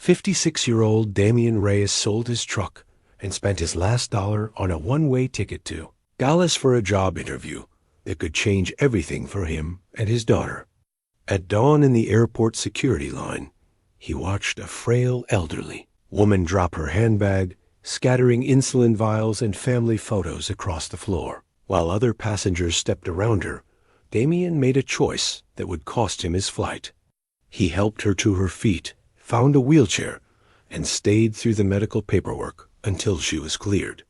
56-year-old Damian Reyes sold his truck and spent his last dollar on a one-way ticket to Dallas for a job interview that could change everything for him and his daughter. At dawn in the airport security line, he watched a frail elderly woman drop her handbag, scattering insulin vials and family photos across the floor. While other passengers stepped around her, Damian made a choice that would cost him his flight. He helped her to her feet, found a wheelchair, and stayed through the medical paperwork until she was cleared.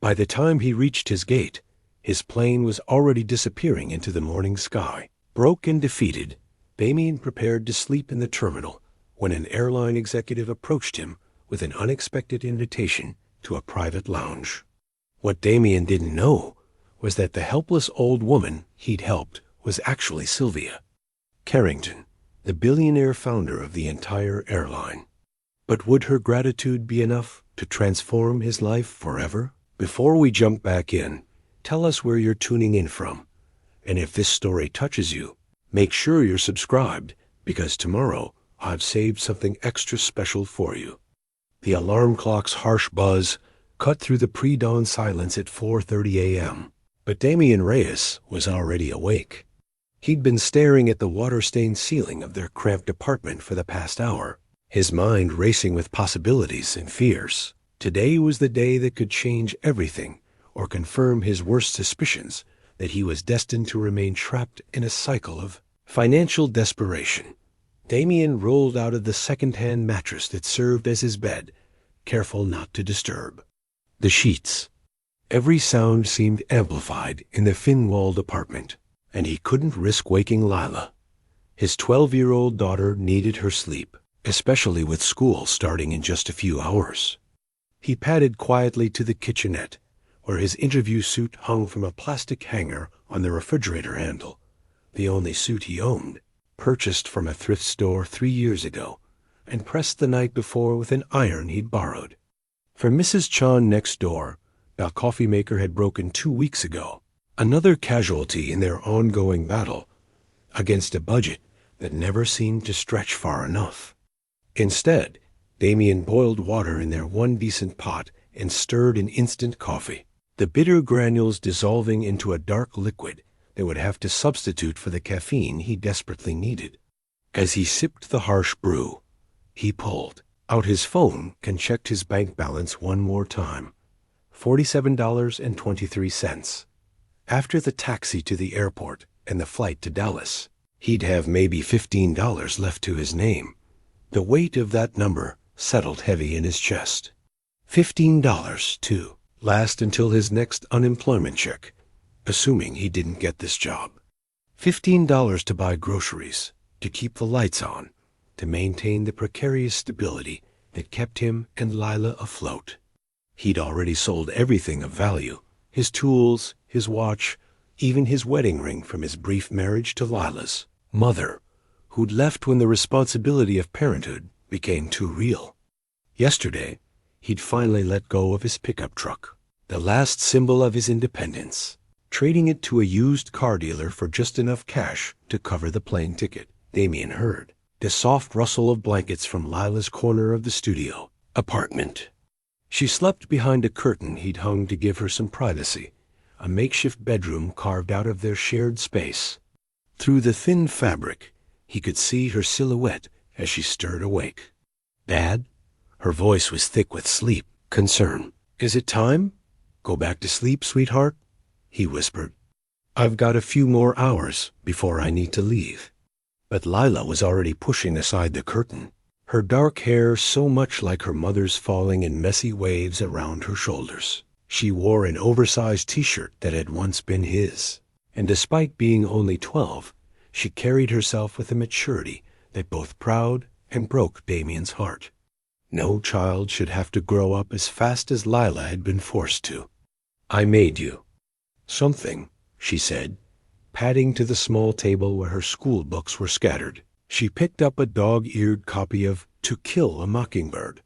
By the time he reached his gate, his plane was already disappearing into the morning sky. Broke and defeated, Damian prepared to sleep in the terminal when an airline executive approached him with an unexpected invitation to a private lounge. What Damian didn't know was that the helpless old woman he'd helped was actually Sylvia Carrington, the billionaire founder of the entire airline. But would her gratitude be enough to transform his life forever? Before we jump back in, tell us where you're tuning in from. And if this story touches you, make sure you're subscribed, because tomorrow I've saved something extra special for you. The alarm clock's harsh buzz cut through the pre-dawn silence at 4:30 a.m. But Damian Reyes was already awake. He'd been staring at the water-stained ceiling of their cramped apartment for the past hour, his mind racing with possibilities and fears. Today was the day that could change everything, or confirm his worst suspicions that he was destined to remain trapped in a cycle of financial desperation. Damian rolled out of the second-hand mattress that served as his bed, careful not to disturb the sheets. Every sound seemed amplified in the thin-walled apartment, and he couldn't risk waking Lila. His 12-year-old daughter needed her sleep, especially with school starting in just a few hours. He padded quietly to the kitchenette, where his interview suit hung from a plastic hanger on the refrigerator handle, the only suit he owned, purchased from a thrift store 3 years ago, and pressed the night before with an iron he'd borrowed. For Mrs. Chan next door, the coffee maker had broken 2 weeks ago, another casualty in their ongoing battle against a budget that never seemed to stretch far enough. Instead, Damian boiled water in their one decent pot and stirred an instant coffee, the bitter granules dissolving into a dark liquid that would have to substitute for the caffeine he desperately needed. As he sipped the harsh brew, he pulled out his phone and checked his bank balance one more time. $47.23. After the taxi to the airport and the flight to Dallas, he'd have maybe $15 left to his name. The weight of that number settled heavy in his chest. $15, to last until his next unemployment check, assuming he didn't get this job. $15 to buy groceries, to keep the lights on, to maintain the precarious stability that kept him and Lila afloat. He'd already sold everything of value, his tools, his watch, even his wedding ring from his brief marriage to Lila's mother, who'd left when the responsibility of parenthood became too real. Yesterday, he'd finally let go of his pickup truck, the last symbol of his independence, trading it to a used car dealer for just enough cash to cover the plane ticket. Damian heard the soft rustle of blankets from Lila's corner of the studio apartment. She slept behind a curtain he'd hung to give her some privacy, a makeshift bedroom carved out of their shared space. Through the thin fabric, he could see her silhouette as she stirred awake. "Dad?" Her voice was thick with sleep, concern. "Is it time? Go back to sleep, sweetheart?" he whispered. "I've got a few more hours before I need to leave." But Lila was already pushing aside the curtain, her dark hair so much like her mother's falling in messy waves around her shoulders. She wore an oversized t-shirt that had once been his, and despite being only 12, she carried herself with a maturity that both proud and broke Damian's heart. No child should have to grow up as fast as Lila had been forced to. "I made you something," she said, padding to the small table where her school books were scattered. She picked up a dog-eared copy of To Kill a Mockingbird,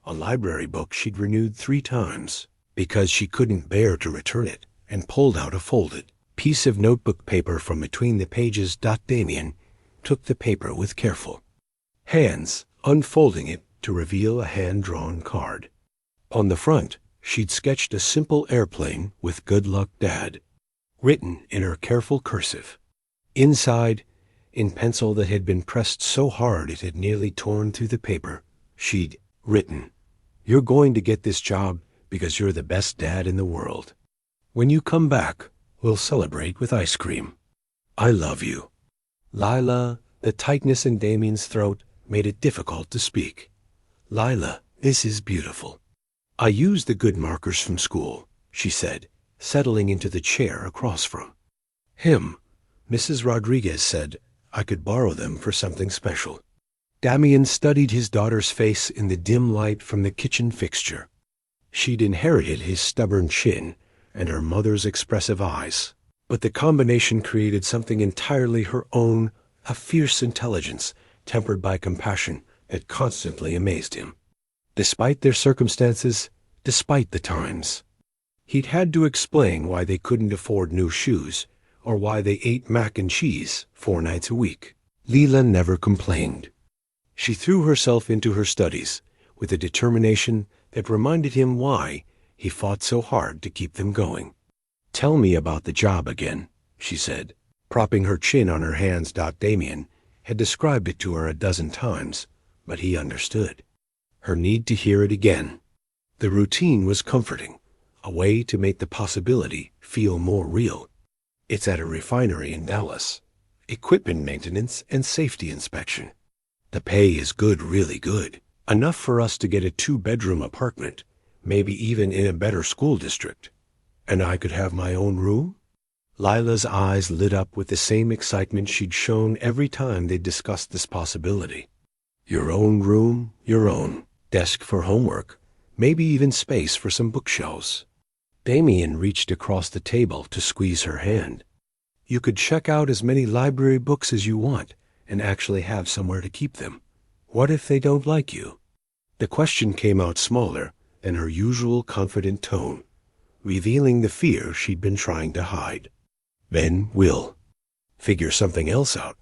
a library book she'd renewed 3 times because she couldn't bear to return it, and pulled out a folded piece of notebook paper from between the pages. Damian took the paper with careful hands, unfolding it to reveal a hand-drawn card. On the front, she'd sketched a simple airplane with "Good luck, Dad," written in her careful cursive. Inside, in pencil that had been pressed so hard it had nearly torn through the paper, she'd written, "You're going to get this job because you're the best dad in the world. When you come back, we'll celebrate with ice cream. I love you." "Lila," the tightness in Damian's throat made it difficult to speak. "Lila, this is beautiful. I used the good markers from school," she said, settling into the chair across from him. "Mrs. Rodriguez said I could borrow them for something special." Damian studied his daughter's face in the dim light from the kitchen fixture. She'd inherited his stubborn chin and her mother's expressive eyes, but the combination created something entirely her own, a fierce intelligence tempered by compassion that constantly amazed him. Despite their circumstances, despite the times. He'd had to explain why they couldn't afford new shoes, or why they ate mac and cheese 4 nights a week. Lila never complained. She threw herself into her studies with a determination that reminded him why he fought so hard to keep them going. "Tell me about the job again," she said, propping her chin on her hands. Damian had described it to her a dozen times, but he understood her need to hear it again. The routine was comforting, a way to make the possibility feel more real. "It's at a refinery in Dallas. Equipment maintenance and safety inspection. The pay is good, really good. Enough for us to get a 2-bedroom apartment, maybe even in a better school district. And I could have my own room?" Lila's eyes lit up with the same excitement she'd shown every time they'd discussed this possibility. "Your own room, your own desk for homework, maybe even space for some bookshelves." Damian reached across the table to squeeze her hand. "You could check out as many library books as you want and actually have somewhere to keep them. What if they don't like you?" The question came out smaller than her usual confident tone, revealing the fear she'd been trying to hide. "Then we'll figure something else out,"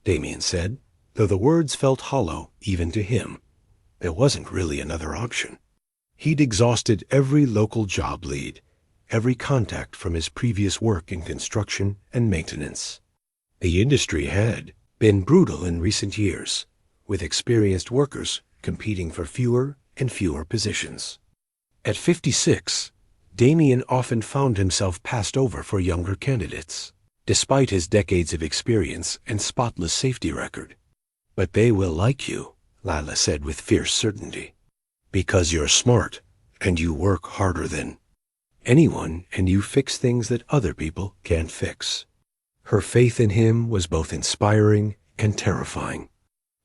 Damian said, though the words felt hollow even to him. There wasn't really another option. He'd exhausted every local job lead, every contact from his previous work in construction and maintenance. The industry had been brutal in recent years, with experienced workers competing for fewer and fewer positions. At 56, Damian often found himself passed over for younger candidates, despite his decades of experience and spotless safety record. "But they will like you," Lila said with fierce certainty, "because you're smart and you work harder than anyone and you fix things that other people can't fix." Her faith in him was both inspiring and terrifying.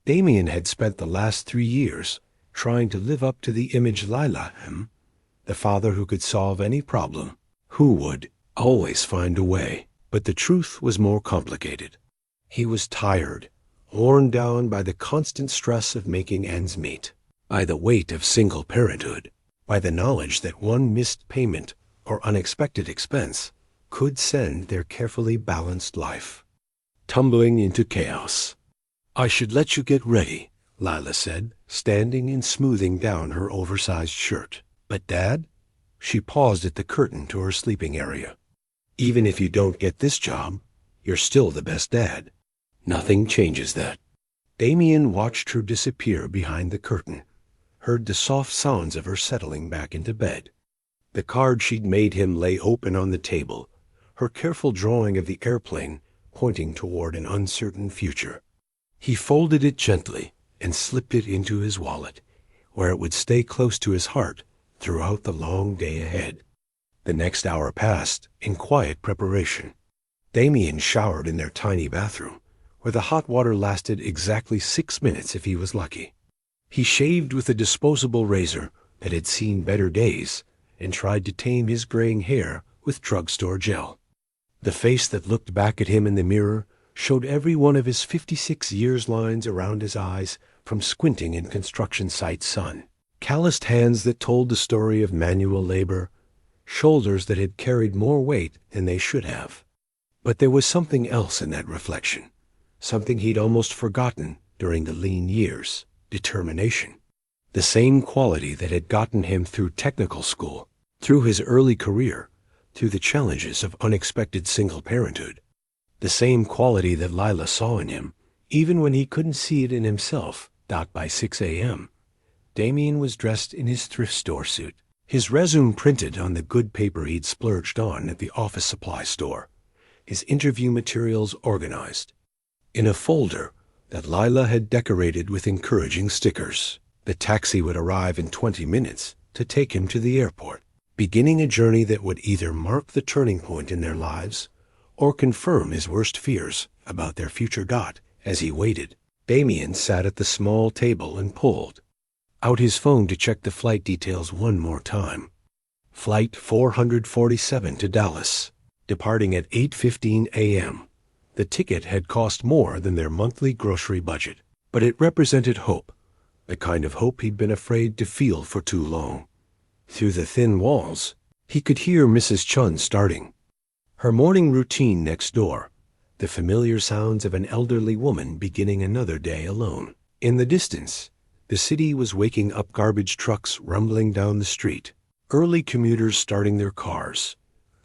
Damian had spent the last 3 years trying to live up to the image Lila him, the father who could solve any problem, who would always find a way. But the truth was more complicated. He was tired, worn down by the constant stress of making ends meet, by the weight of single parenthood, by the knowledge that one missed payment or unexpected expense could send their carefully balanced life tumbling into chaos. "I should let you get ready," Lila said, standing and smoothing down her oversized shirt. "But Dad?" She paused at the curtain to her sleeping area. "Even if you don't get this job, you're still the best dad. Nothing changes that." Damian watched her disappear behind the curtain, heard the soft sounds of her settling back into bed. The card she'd made him lay open on the table, her careful drawing of the airplane pointing toward an uncertain future. He folded it gently and slipped it into his wallet, where it would stay close to his heart throughout the long day ahead. The next hour passed in quiet preparation. Damian showered in their tiny bathroom, where the hot water lasted exactly 6 minutes if he was lucky. He shaved with a disposable razor that had seen better days and tried to tame his graying hair with drugstore gel. The face that looked back at him in the mirror showed every one of his 56 years lines around his eyes from squinting in construction site sun. Calloused hands that told the story of manual labor, shoulders that had carried more weight than they should have. But there was something else in that reflection, something he'd almost forgotten during the lean years: determination. The same quality that had gotten him through technical school, through his early career, through the challenges of unexpected single parenthood. The same quality that Lila saw in him, even when he couldn't see it in himself. By 6 a.m., Damian was dressed in his thrift store suit, his resume printed on the good paper he'd splurged on at the office supply store, his interview materials organized in a folder that Lila had decorated with encouraging stickers. The taxi would arrive in 20 minutes to take him to the airport, beginning a journey that would either mark the turning point in their lives or confirm his worst fears about their future. As he waited, Damian sat at the small table and pulled out his phone to check the flight details one more time. Flight 447 to Dallas, departing at 8:15 a.m. The ticket had cost more than their monthly grocery budget, but it represented hope, the kind of hope he'd been afraid to feel for too long. Through the thin walls, he could hear Mrs. Chun starting her morning routine next door, the familiar sounds of an elderly woman beginning another day alone. In the distance, the city was waking up, garbage trucks rumbling down the street, early commuters starting their cars,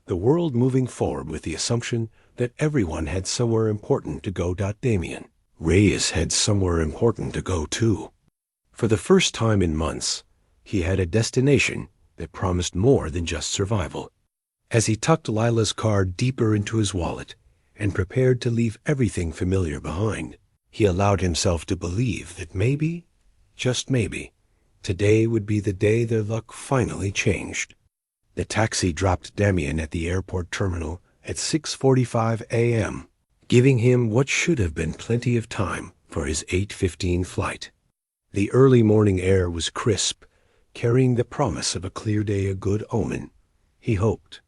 the world moving forward with the assumption that everyone had somewhere important to go. Damian Reyes had somewhere important to go too. For the first time in months, he had a destination that promised more than just survival. As he tucked Lila's card deeper into his wallet and prepared to leave everything familiar behind, he allowed himself to believe that maybe, just maybe, today would be the day their luck finally changed. The taxi dropped Damian at the airport terminal at 6:45 a.m., giving him what should have been plenty of time for his 8:15 flight. The early morning air was crisp, carrying the promise of a clear day, a good omen, he hoped.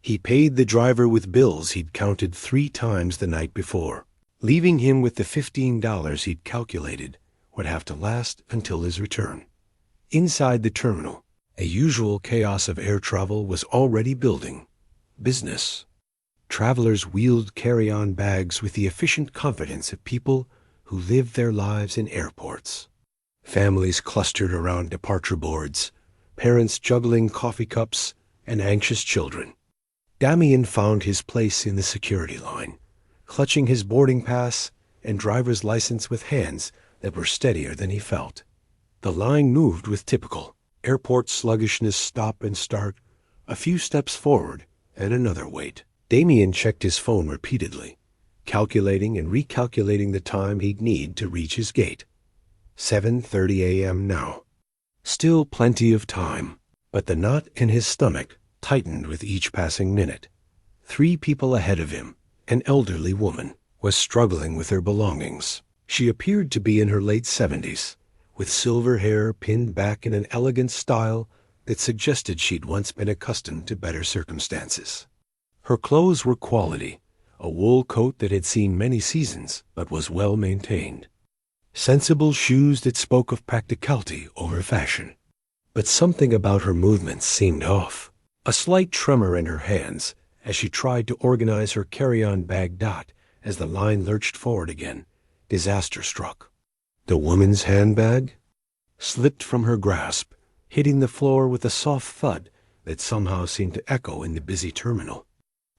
He paid the driver with bills he'd counted 3 times the night before, leaving him with the $15 he'd calculated would have to last until his return. Inside the terminal, a usual chaos of air travel was already building. Business. Travelers wheeled carry-on bags with the efficient confidence of people who live their lives in airports. Families clustered around departure boards, parents juggling coffee cups and anxious children. Damian found his place in the security line, clutching his boarding pass and driver's license with hands that were steadier than he felt. The line moved with typical airport sluggishness, stop and start, a few steps forward and another wait. Damian checked his phone repeatedly, calculating and recalculating the time he'd need to reach his gate. 7:30 a.m. now. Still plenty of time, but the knot in his stomach tightened with each passing minute. 3 people ahead of him, an elderly woman, was struggling with her belongings. She appeared to be in her late 70s, with silver hair pinned back in an elegant style that suggested she'd once been accustomed to better circumstances. Her clothes were quality, a wool coat that had seen many seasons but was well maintained. Sensible shoes that spoke of practicality over fashion. But something about her movements seemed off. A slight tremor in her hands as she tried to organize her carry-on bag. As the line lurched forward again, disaster struck. The woman's handbag slipped from her grasp, hitting the floor with a soft thud that somehow seemed to echo in the busy terminal.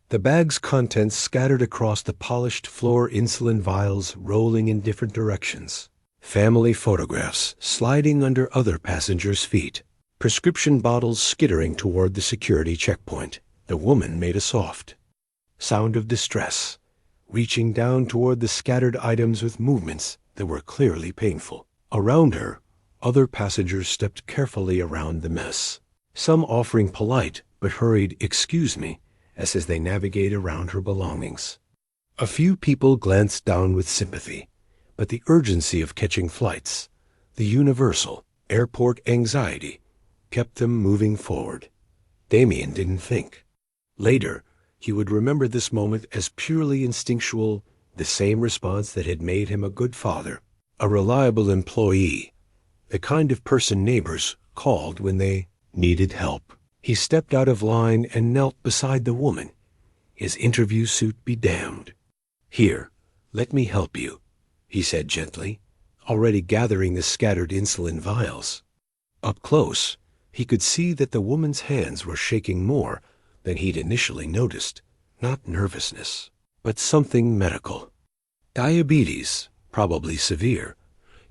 The bag's contents scattered across the polished floor, insulin vials rolling in different directions, family photographs sliding under other passengers' feet, prescription bottles skittering toward the security checkpoint. The woman made a soft sound of distress, reaching down toward the scattered items with movements that were clearly painful. Around her, other passengers stepped carefully around the mess, some offering polite but hurried "excuse me" as they navigate around her belongings. A few people glanced down with sympathy, but the urgency of catching flights, the universal airport anxiety, kept them moving forward. Damian didn't think. Later, he would remember this moment as purely instinctual, the same response that had made him a good father, a reliable employee, the kind of person neighbors called when they needed help. He stepped out of line and knelt beside the woman, his interview suit be damned. "Here, let me help you," he said gently, already gathering the scattered insulin vials. Up close, he could see that the woman's hands were shaking more than he'd initially noticed. Not nervousness, but something medical. Diabetes, probably severe,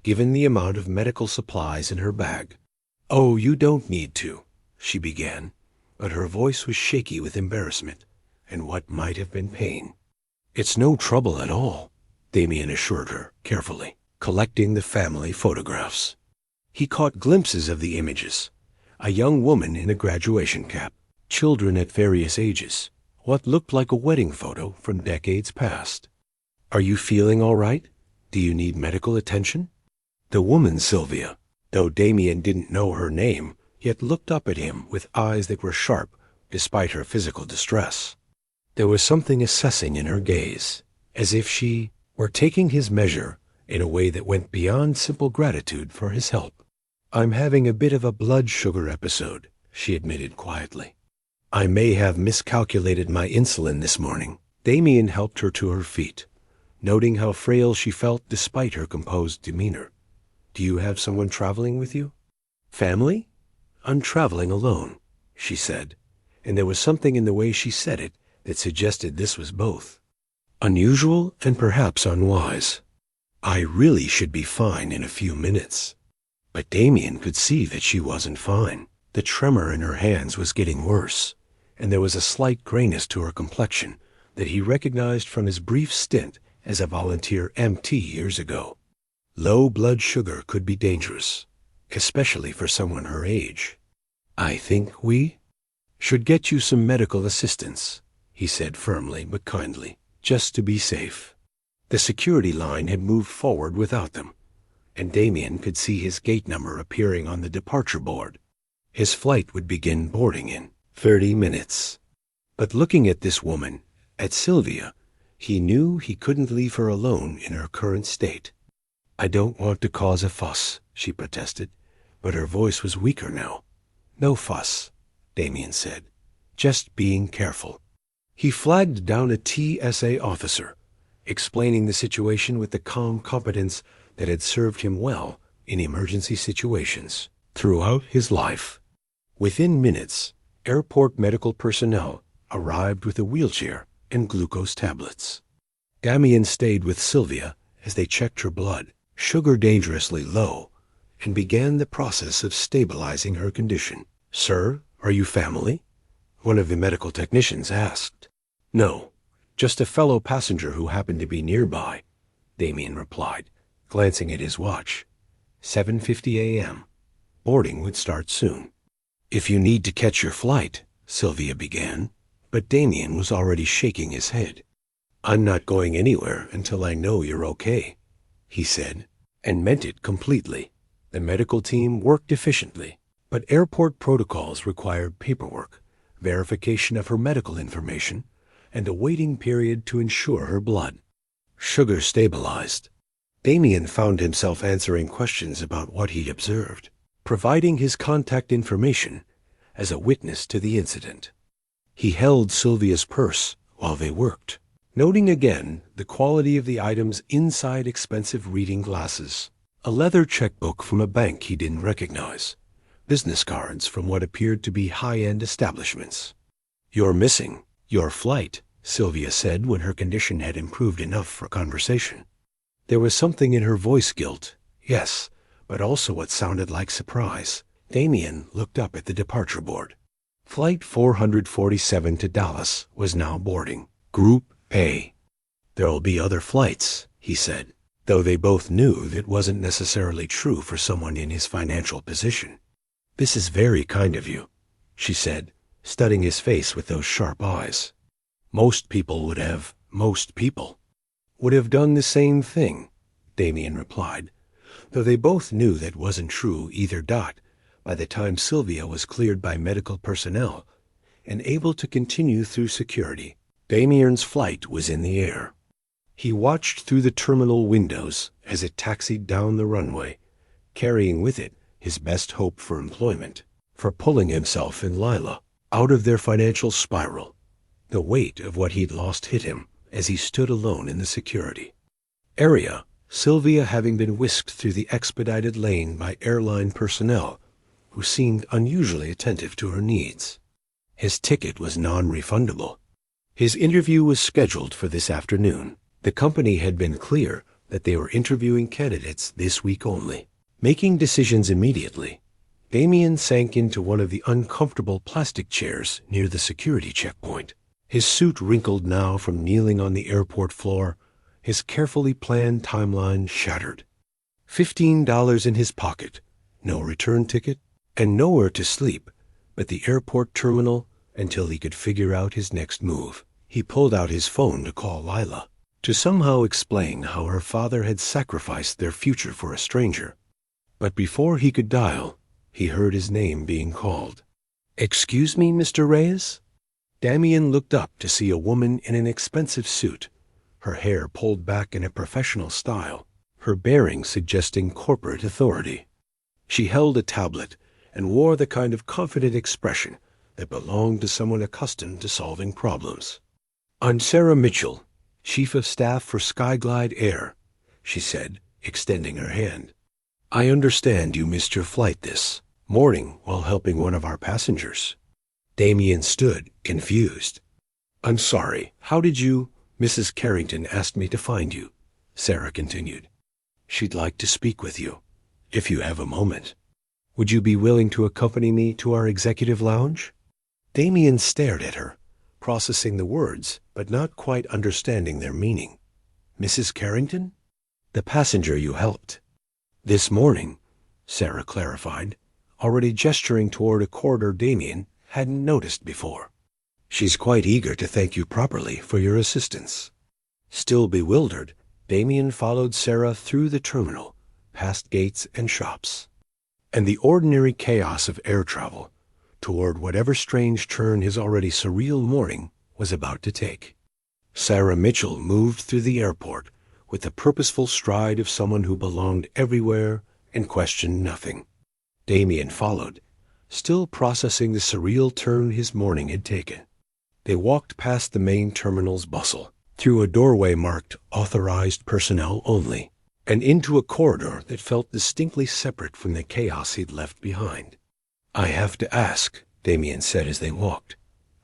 given the amount of medical supplies in her bag. "Oh, you don't need to," she began, but her voice was shaky with embarrassment and what might have been pain. "It's no trouble at all," Damian assured her carefully, collecting the family photographs. He caught glimpses of the images: a young woman in a graduation cap, children at various ages, what looked like a wedding photo from decades past. "Are you feeling all right? Do you need medical attention?" The woman, Sylvia, though Damian didn't know her name, yet looked up at him with eyes that were sharp despite her physical distress. There was something assessing in her gaze, as if she were taking his measure in a way that went beyond simple gratitude for his help. "I'm having a bit of a blood sugar episode," she admitted quietly. "I may have miscalculated my insulin this morning." Damian helped her to her feet, noting how frail she felt despite her composed demeanor. "Do you have someone traveling with you?" "Family? I'm traveling alone," she said, and there was something in the way she said it that suggested this was both unusual and perhaps unwise. "I really should be fine in a few minutes." But Damian could see that she wasn't fine. The tremor in her hands was getting worse, and there was a slight grayness to her complexion that he recognized from his brief stint as a volunteer MT years ago. Low blood sugar could be dangerous, especially for someone her age. "I think we should get you some medical assistance," he said firmly but kindly, "just to be safe." The security line had moved forward without them, and Damian could see his gate number appearing on the departure board. His flight would begin boarding in 30 minutes. But looking at this woman, at Sylvia, he knew he couldn't leave her alone in her current state. "I don't want to cause a fuss," she protested, but her voice was weaker now. "No fuss," Damian said, "just being careful." He flagged down a TSA officer, explaining the situation with the calm competence that had served him well in emergency situations throughout his life. Within minutes, airport medical personnel arrived with a wheelchair and glucose tablets. Damian stayed with Sylvia as they checked her blood, sugar dangerously low, and began the process of stabilizing her condition. "Sir, are you family?" one of the medical technicians asked. "No, just a fellow passenger who happened to be nearby," Damian replied, glancing at his watch. 7:50 a.m. Boarding would start soon. "If you need to catch your flight," Sylvia began, but Damian was already shaking his head. "I'm not going anywhere until I know you're okay," he said, and meant it completely. The medical team worked efficiently, but airport protocols required paperwork, verification of her medical information, and a waiting period to ensure her blood. Sugar stabilized. Damian found himself answering questions about what he'd observed, providing his contact information as a witness to the incident. He held Sylvia's purse while they worked, noting again the quality of the items inside expensive reading glasses. A leather checkbook from a bank he didn't recognize, business cards from what appeared to be high-end establishments. "You're missing your flight," Sylvia said when her condition had improved enough for conversation. There was something in her voice, guilt, yes, but also what sounded like surprise. Damian looked up at the departure board. Flight 447 to Dallas was now boarding. Group A. "There'll be other flights," he said, though they both knew that wasn't necessarily true for someone in his financial position. "This is very kind of you," she said, studying his face with those sharp eyes. Most people would have done the same thing," Damian replied, though they both knew that wasn't true either. By the time Sylvia was cleared by medical personnel and able to continue through security, Damian's flight was in the air. He watched through the terminal windows as it taxied down the runway, carrying with it his best hope for employment, for pulling himself and Lila out of their financial spiral. The weight of what he'd lost hit him as he stood alone in the security area, Sylvia having been whisked through the expedited lane by airline personnel who seemed unusually attentive to her needs. His ticket was non-refundable. His interview was scheduled for this afternoon. The company had been clear that they were interviewing candidates this week only. Making decisions immediately, Damian sank into one of the uncomfortable plastic chairs near the security checkpoint. His suit wrinkled now from kneeling on the airport floor, his carefully planned timeline shattered. $15 in his pocket, no return ticket, and nowhere to sleep but the airport terminal until he could figure out his next move. He pulled out his phone to call Lila, to somehow explain how her father had sacrificed their future for a stranger. But before he could dial, he heard his name being called. "Excuse me, Mr. Reyes?" Damian looked up to see a woman in an expensive suit, her hair pulled back in a professional style, her bearing suggesting corporate authority. She held a tablet and wore the kind of confident expression that belonged to someone accustomed to solving problems. "I'm Sarah Mitchell, Chief of Staff for Skyglide Air," she said, extending her hand. "I understand you missed your flight this morning while helping one of our passengers." Damian stood, confused. "I'm sorry. How did you—" "Mrs. Carrington asked me to find you," Sarah continued. "She'd like to speak with you, if you have a moment. Would you be willing to accompany me to our executive lounge?" Damian stared at her, processing the words, but not quite understanding their meaning. "Mrs. Carrington?" "The passenger you helped." "This morning," Sarah clarified, already gesturing toward a corridor Damian hadn't noticed before. "She's quite eager to thank you properly for your assistance." Still bewildered, Damian followed Sarah through the terminal, past gates and shops, and the ordinary chaos of air travel, toward whatever strange turn his already surreal morning was about to take. Sarah Mitchell moved through the airport with the purposeful stride of someone who belonged everywhere and questioned nothing. Damian followed, still processing the surreal turn his morning had taken. They walked past the main terminal's bustle, through a doorway marked "Authorized Personnel Only," and into a corridor that felt distinctly separate from the chaos he'd left behind. "I have to ask," Damian said as they walked,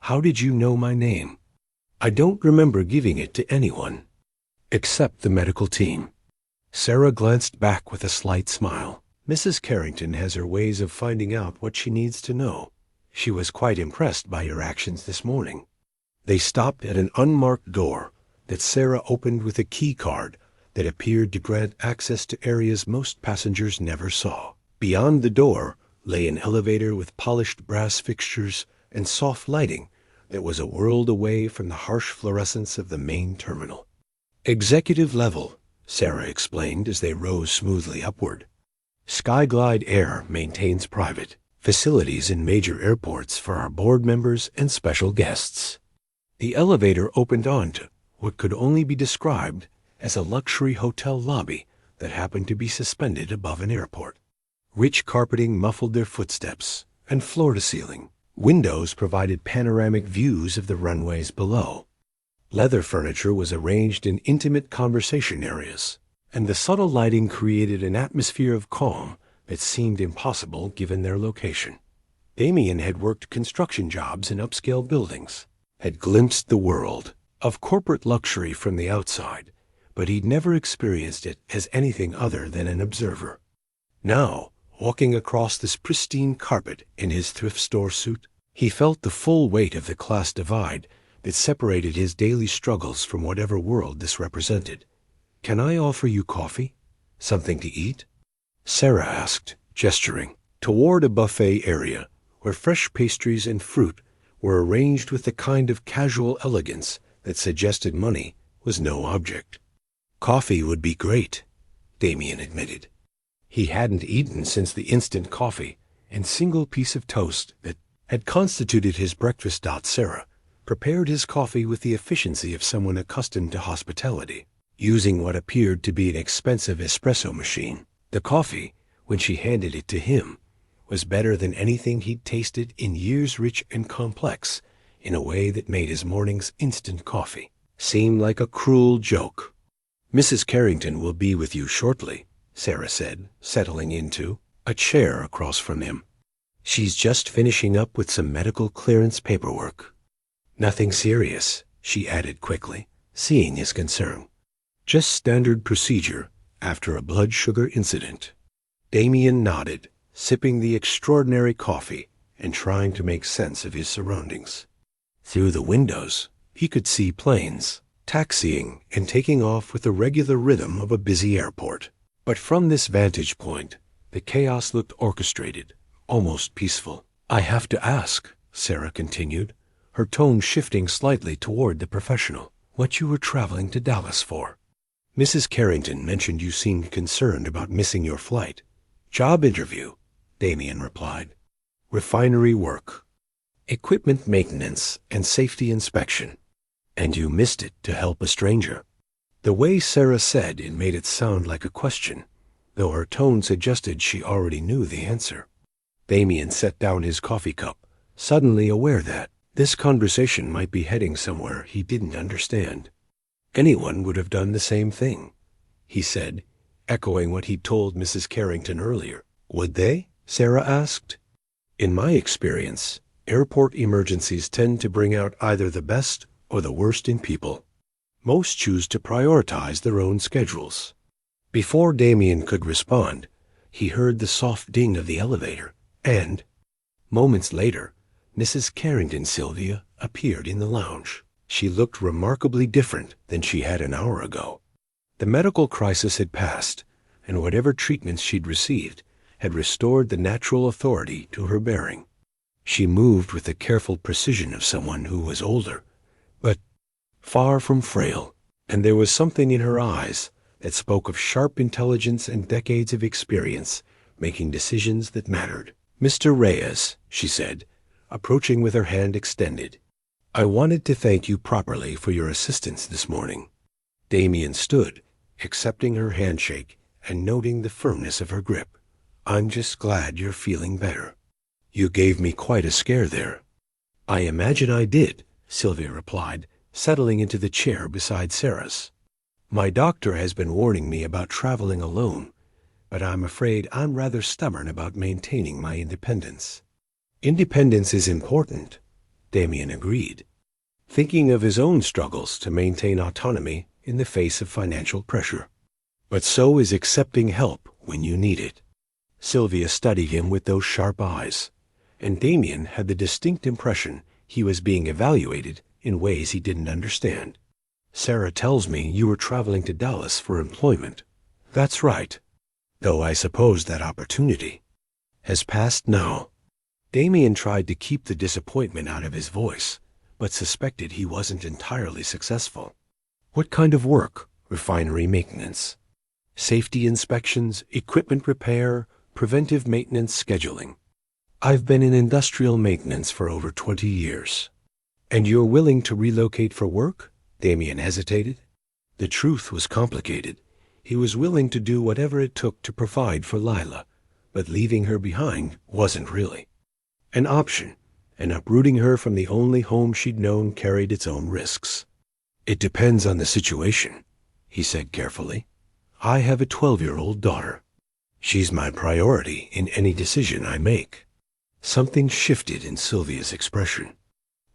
"how did you know my name?" "I don't remember giving it to anyone, except the medical team." Sarah glanced back with a slight smile. "Mrs. Carrington has her ways of finding out what she needs to know. She was quite impressed by your actions this morning." They stopped at an unmarked door that Sarah opened with a key card that appeared to grant access to areas most passengers never saw. Beyond the door lay an elevator with polished brass fixtures and soft lighting that was a world away from the harsh fluorescence of the main terminal. "Executive level," Sarah explained as they rose smoothly upward. "Skyglide Air maintains private facilities in major airports for our board members and special guests." The elevator opened onto what could only be described as a luxury hotel lobby that happened to be suspended above an airport. Rich carpeting muffled their footsteps, and floor-to-ceiling windows provided panoramic views of the runways below. Leather furniture was arranged in intimate conversation areas, and the subtle lighting created an atmosphere of calm that seemed impossible given their location. Damian had worked construction jobs in upscale buildings, had glimpsed the world of corporate luxury from the outside, but he'd never experienced it as anything other than an observer. Now, walking across this pristine carpet in his thrift store suit, he felt the full weight of the class divide that separated his daily struggles from whatever world this represented. "Can I offer you coffee? Something to eat?" Sarah asked, gesturing toward a buffet area where fresh pastries and fruit were arranged with the kind of casual elegance that suggested money was no object. "Coffee would be great," Damian admitted. He hadn't eaten since the instant coffee and single piece of toast that had constituted his breakfast. Sarah prepared his coffee with the efficiency of someone accustomed to hospitality, using what appeared to be an expensive espresso machine. The coffee, when she handed it to him, was better than anything he'd tasted in years, rich and complex, in a way that made his morning's instant coffee seem like a cruel joke. "Mrs. Carrington will be with you shortly," Sarah said, settling into a chair across from him. She's just finishing up with some medical clearance paperwork. Nothing serious, she added quickly, seeing his concern. Just standard procedure after a blood sugar incident. Damian nodded, sipping the extraordinary coffee and trying to make sense of his surroundings. Through the windows, he could see planes, taxiing and taking off with the regular rhythm of a busy airport. But from this vantage point, the chaos looked orchestrated, almost peaceful. I have to ask, Sarah continued, her tone shifting slightly toward the professional, what you were traveling to Dallas for. Mrs. Carrington mentioned you seemed concerned about missing your flight. Job interview, Damian replied. Refinery work. Equipment maintenance and safety inspection. And you missed it to help a stranger. The way Sarah said it made it sound like a question, though her tone suggested she already knew the answer. Damian set down his coffee cup, suddenly aware that this conversation might be heading somewhere he didn't understand. Anyone would have done the same thing, he said, echoing what he'd told Mrs. Carrington earlier. Would they? Sarah asked. In my experience, airport emergencies tend to bring out either the best or the worst in people. Most choose to prioritize their own schedules. Before Damian could respond, he heard the soft ding of the elevator, and, moments later, Mrs. Carrington Sylvia appeared in the lounge. She looked remarkably different than she had an hour ago. The medical crisis had passed, and whatever treatments she'd received had restored the natural authority to her bearing. She moved with the careful precision of someone who was older, but far from frail, and there was something in her eyes that spoke of sharp intelligence and decades of experience making decisions that mattered. Mr. Reyes, she said, approaching with her hand extended, I wanted to thank you properly for your assistance this morning. Damian stood, accepting her handshake and noting the firmness of her grip. I'm just glad you're feeling better. You gave me quite a scare there. I imagine I did, Sylvia replied, settling into the chair beside Sarah's. My doctor has been warning me about traveling alone, but I'm afraid I'm rather stubborn about maintaining my independence. Independence is important, Damian agreed, thinking of his own struggles to maintain autonomy in the face of financial pressure. But so is accepting help when you need it. Sylvia studied him with those sharp eyes, and Damian had the distinct impression he was being evaluated in ways he didn't understand. Sarah tells me you were traveling to Dallas for employment. That's right, though I suppose that opportunity has passed now. Damian tried to keep the disappointment out of his voice, but suspected he wasn't entirely successful. What kind of work? Refinery maintenance. Safety inspections, equipment repair, preventive maintenance scheduling. I've been in industrial maintenance for over 20 years. And you're willing to relocate for work? Damian hesitated. The truth was complicated. He was willing to do whatever it took to provide for Lila, but leaving her behind wasn't really an option, and uprooting her from the only home she'd known carried its own risks. It depends on the situation, he said carefully. I have a 12-year-old daughter. She's my priority in any decision I make. Something shifted in Sylvia's expression.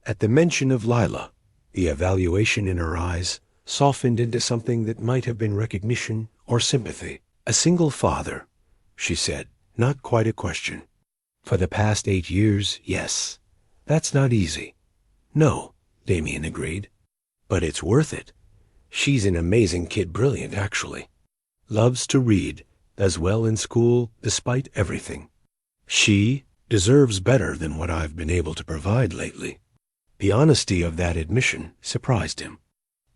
At the mention of Lila, the evaluation in her eyes softened into something that might have been recognition or sympathy. A single father, she said, not quite a question. For the past 8 years, yes. That's not easy. No, Damian agreed. But it's worth it. She's an amazing kid, brilliant actually. Loves to read, does well in school despite everything. She deserves better than what I've been able to provide lately. The honesty of that admission surprised him.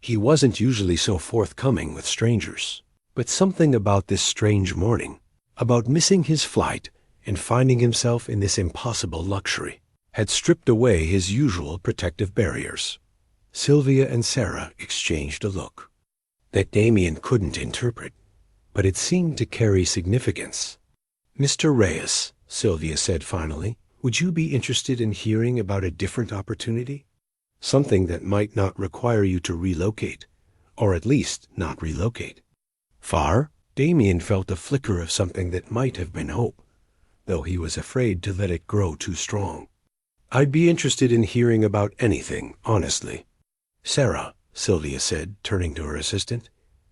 He wasn't usually so forthcoming with strangers, but something about this strange morning, about missing his flight and finding himself in this impossible luxury, had stripped away his usual protective barriers. Sylvia and Sarah exchanged a look that Damian couldn't interpret, but it seemed to carry significance. Mr. Reyes, Sylvia said finally, would you be interested in hearing about a different opportunity? Something that might not require you to relocate, or at least not relocate. Far? Damian felt a flicker of something that might have been hope, though he was afraid to let it grow too strong. "I'd be interested in hearing about anything, honestly." "Sarah," Sylvia said, turning to her assistant,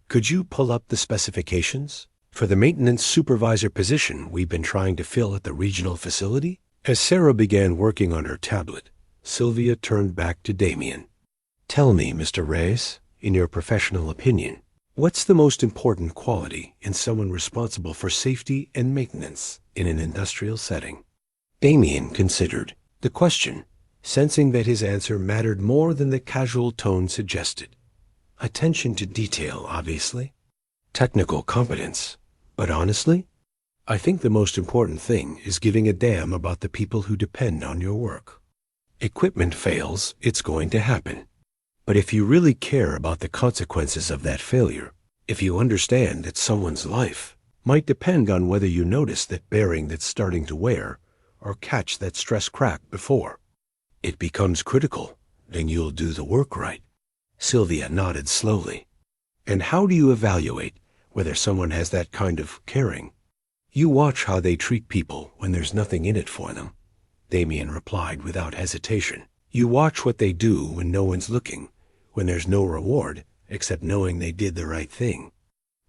"could you pull up the specifications for the maintenance supervisor position we've been trying to fill at the regional facility?" As Sarah began working on her tablet, Sylvia turned back to Damian. "Tell me, Mr. Reyes, in your professional opinion, what's the most important quality in someone responsible for safety and maintenance in an industrial setting?" Damian considered the question, sensing that his answer mattered more than the casual tone suggested. "Attention to detail, obviously. Technical competence. But honestly, I think the most important thing is giving a damn about the people who depend on your work. Equipment fails, it's going to happen. But if you really care about the consequences of that failure, if you understand that someone's life might depend on whether you notice that bearing that's starting to wear or catch that stress crack before it becomes critical, then you'll do the work right." Sylvia nodded slowly. "And how do you evaluate whether someone has that kind of caring?" "You watch how they treat people when there's nothing in it for them," Damian replied without hesitation. "You watch what they do when no one's looking, when there's no reward except knowing they did the right thing."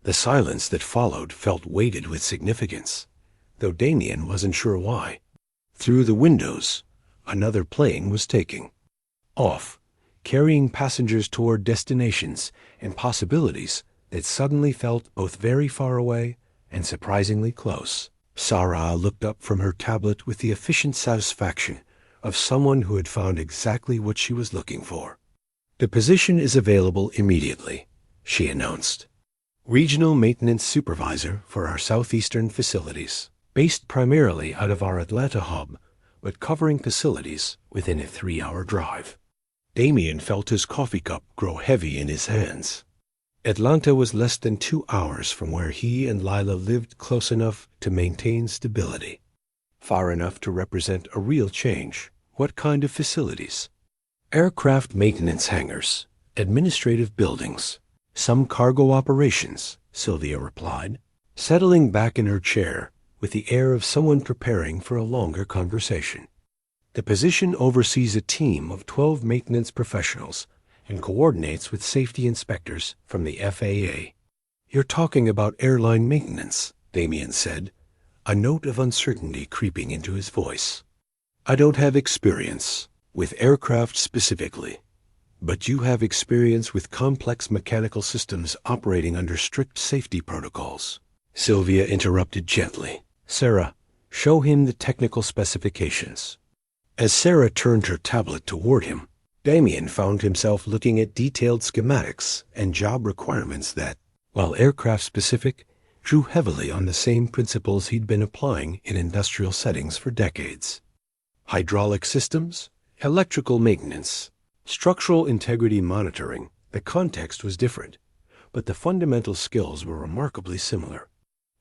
The silence that followed felt weighted with significance, though Damian wasn't sure why. Through the windows, another plane was taking off, carrying passengers toward destinations and possibilities that suddenly felt both very far away and surprisingly close. Sarah looked up from her tablet with the efficient satisfaction of someone who had found exactly what she was looking for. "The position is available immediately," she announced. "Regional maintenance supervisor for our southeastern facilities, based primarily out of our Atlanta hub, but covering facilities within a 3-hour drive." Damian felt his coffee cup grow heavy in his hands. Atlanta was less than 2 hours from where he and Lila lived, close enough to maintain stability, far enough to represent a real change. What kind of facilities? "Aircraft maintenance hangars, administrative buildings, some cargo operations," Sylvia replied, settling back in her chair with the air of someone preparing for a longer conversation. "The position oversees a team of 12 maintenance professionals and coordinates with safety inspectors from the FAA. "You're talking about airline maintenance," Damian said, a note of uncertainty creeping into his voice. "I don't have experience with aircraft specifically, but you have experience with complex mechanical systems operating under strict safety protocols." Sylvia interrupted gently. "Sarah, show him the technical specifications." As Sarah turned her tablet toward him, Damian found himself looking at detailed schematics and job requirements that, while aircraft-specific, drew heavily on the same principles he'd been applying in industrial settings for decades. Hydraulic systems, electrical maintenance, structural integrity monitoring. The context was different, but the fundamental skills were remarkably similar.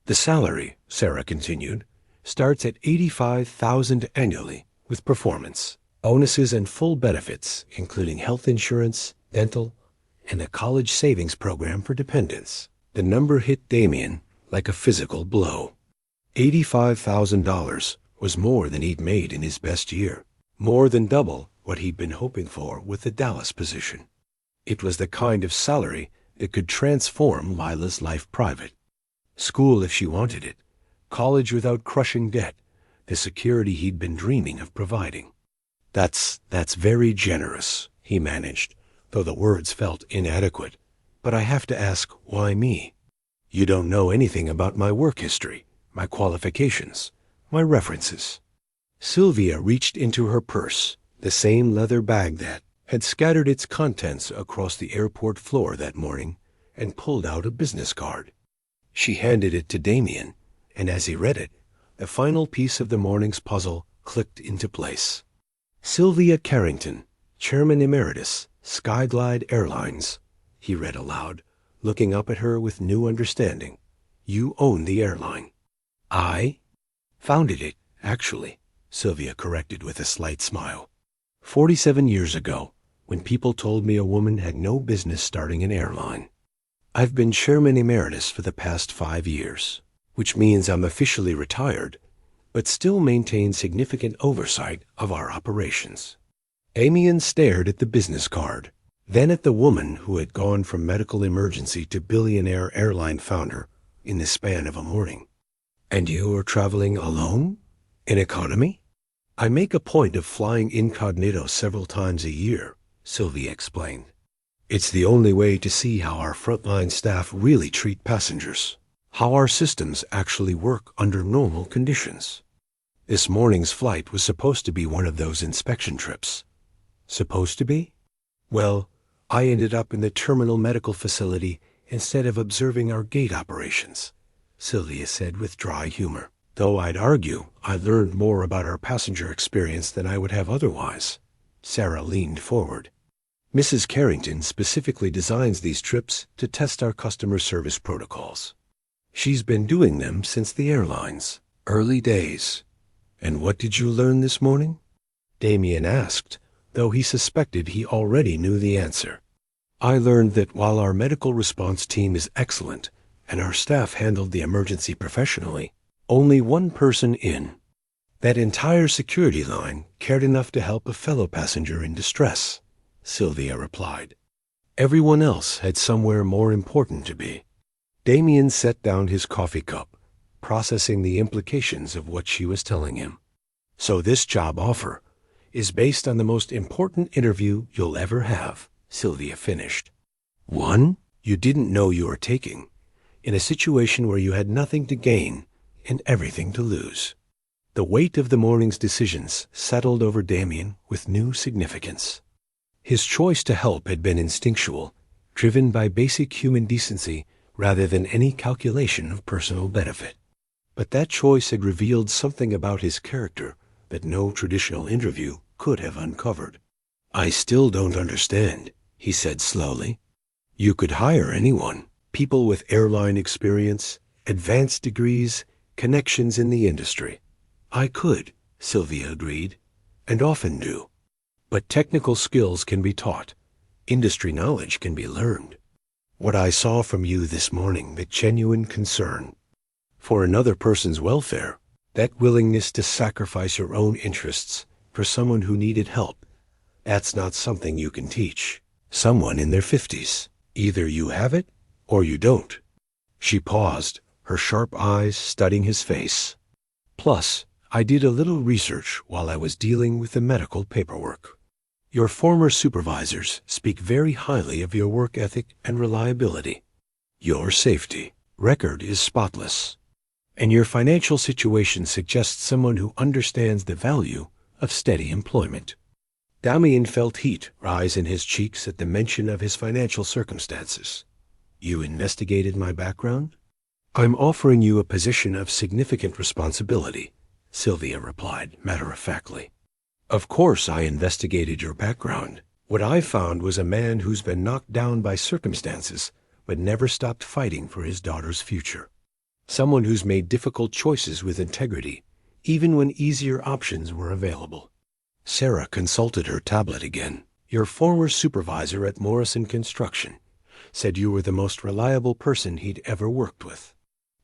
"The salary," Sarah continued, "starts at $85,000 annually with performance, bonuses, and full benefits, including health insurance, dental, and a college savings program for dependents." The number hit Damian like a physical blow. $85,000 was more than he'd made in his best year, more than double what he'd been hoping for with the Dallas position. It was the kind of salary that could transform Lila's life private. School if she wanted it, college without crushing debt, the security he'd been dreaming of providing. That's very generous," he managed, though the words felt inadequate. "But I have to ask, why me? You don't know anything about my work history, my qualifications, my references." Sylvia reached into her purse, the same leather bag that had scattered its contents across the airport floor that morning, and pulled out a business card. She handed it to Damian, and as he read it, the final piece of the morning's puzzle clicked into place. "Sylvia Carrington, Chairman Emeritus, Skyglide Airlines," he read aloud, looking up at her with new understanding. "You own the airline." "I founded it, actually," Sylvia corrected with a slight smile. 47 years ago, when people told me a woman had no business starting an airline. I've been Chairman Emeritus for the past 5 years, which means I'm officially retired, but still maintain significant oversight of our operations. Damian stared at the business card, then at the woman who had gone from medical emergency to billionaire airline founder in the span of a morning. And you are traveling alone? In economy? I make a point of flying incognito several times a year, Sylvia explained. It's the only way to see how our frontline staff really treat passengers, how our systems actually work under normal conditions. This morning's flight was supposed to be one of those inspection trips. Supposed to be? Well, I ended up in the terminal medical facility instead of observing our gate operations, Sylvia said with dry humor. Though I'd argue I learned more about our passenger experience than I would have otherwise. Sarah leaned forward. Mrs. Carrington specifically designs these trips to test our customer service protocols. She's been doing them since the airline's early days. And what did you learn this morning? Damian asked, though he suspected he already knew the answer. I learned that while our medical response team is excellent and our staff handled the emergency professionally, only one person in that entire security line cared enough to help a fellow passenger in distress, Sylvia replied. Everyone else had somewhere more important to be. Damian set down his coffee cup, processing the implications of what she was telling him. So this job offer is based on the most important interview you'll ever have, Sylvia finished. One you didn't know you were taking, in a situation where you had nothing to gain and everything to lose. The weight of the morning's decisions settled over Damian with new significance. His choice to help had been instinctual, driven by basic human decency rather than any calculation of personal benefit. But that choice had revealed something about his character that no traditional interview could have uncovered. I still don't understand, he said slowly. You could hire anyone, people with airline experience, advanced degrees, connections in the industry. I could, Sylvia agreed, and often do. But technical skills can be taught. Industry knowledge can be learned. What I saw from you this morning, the genuine concern for another person's welfare, that willingness to sacrifice your own interests for someone who needed help, that's not something you can teach someone in their 50s. Either you have it or you don't. She paused, her sharp eyes studying his face. Plus, I did a little research while I was dealing with the medical paperwork. Your former supervisors speak very highly of your work ethic and reliability. Your safety record is spotless. And your financial situation suggests someone who understands the value of steady employment. Damian felt heat rise in his cheeks at the mention of his financial circumstances. You investigated my background? I'm offering you a position of significant responsibility, Sylvia replied matter-of-factly. Of course I investigated your background. What I found was a man who's been knocked down by circumstances, but never stopped fighting for his daughter's future. Someone who's made difficult choices with integrity, even when easier options were available. Sarah consulted her tablet again. Your former supervisor at Morrison Construction said you were the most reliable person he'd ever worked with.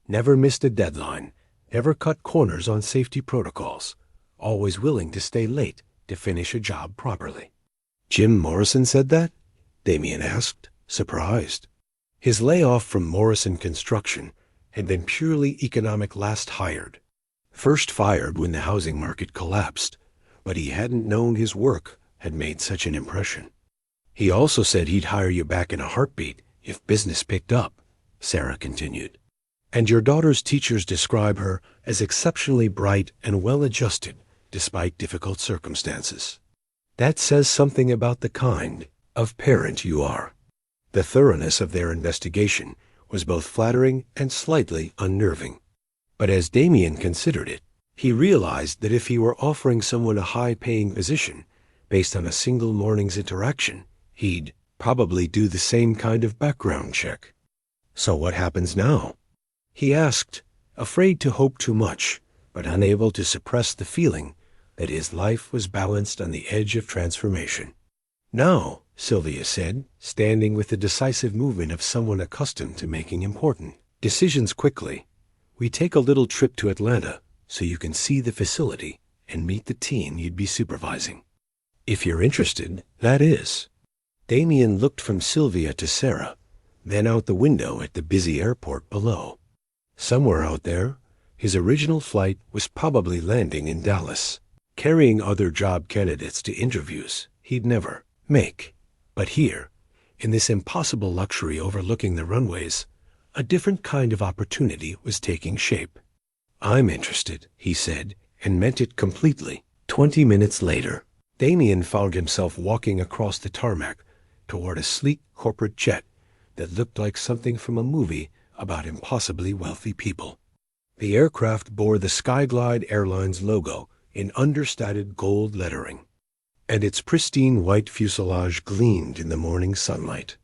Never missed a deadline, never cut corners on safety protocols, always willing to stay late to finish a job properly. Jim Morrison said that? Damian asked, surprised. His layoff from Morrison Construction had been purely economic last hired. First fired when the housing market collapsed, but he hadn't known his work had made such an impression. He also said he'd hire you back in a heartbeat if business picked up, Sarah continued. And your daughter's teachers describe her as exceptionally bright and well-adjusted despite difficult circumstances. That says something about the kind of parent you are. The thoroughness of their investigation was both flattering and slightly unnerving. But as Damian considered it, he realized that if he were offering someone a high-paying position based on a single morning's interaction, he'd probably do the same kind of background check. So what happens now? He asked, afraid to hope too much, but unable to suppress the feeling that his life was balanced on the edge of transformation. Now, Sylvia said, standing with the decisive movement of someone accustomed to making important decisions quickly, we take a little trip to Atlanta so you can see the facility and meet the team you'd be supervising. If you're interested, that is. Damian looked from Sylvia to Sarah, then out the window at the busy airport below. Somewhere out there, his original flight was probably landing in Dallas, carrying other job candidates to interviews he'd never make. But here, in this impossible luxury overlooking the runways, a different kind of opportunity was taking shape. "I'm interested," he said, and meant it completely. 20 minutes later, Damian found himself walking across the tarmac toward a sleek corporate jet that looked like something from a movie about impossibly wealthy people. The aircraft bore the Skyglide Airlines logo in understated gold lettering, and its pristine white fuselage gleamed in the morning sunlight.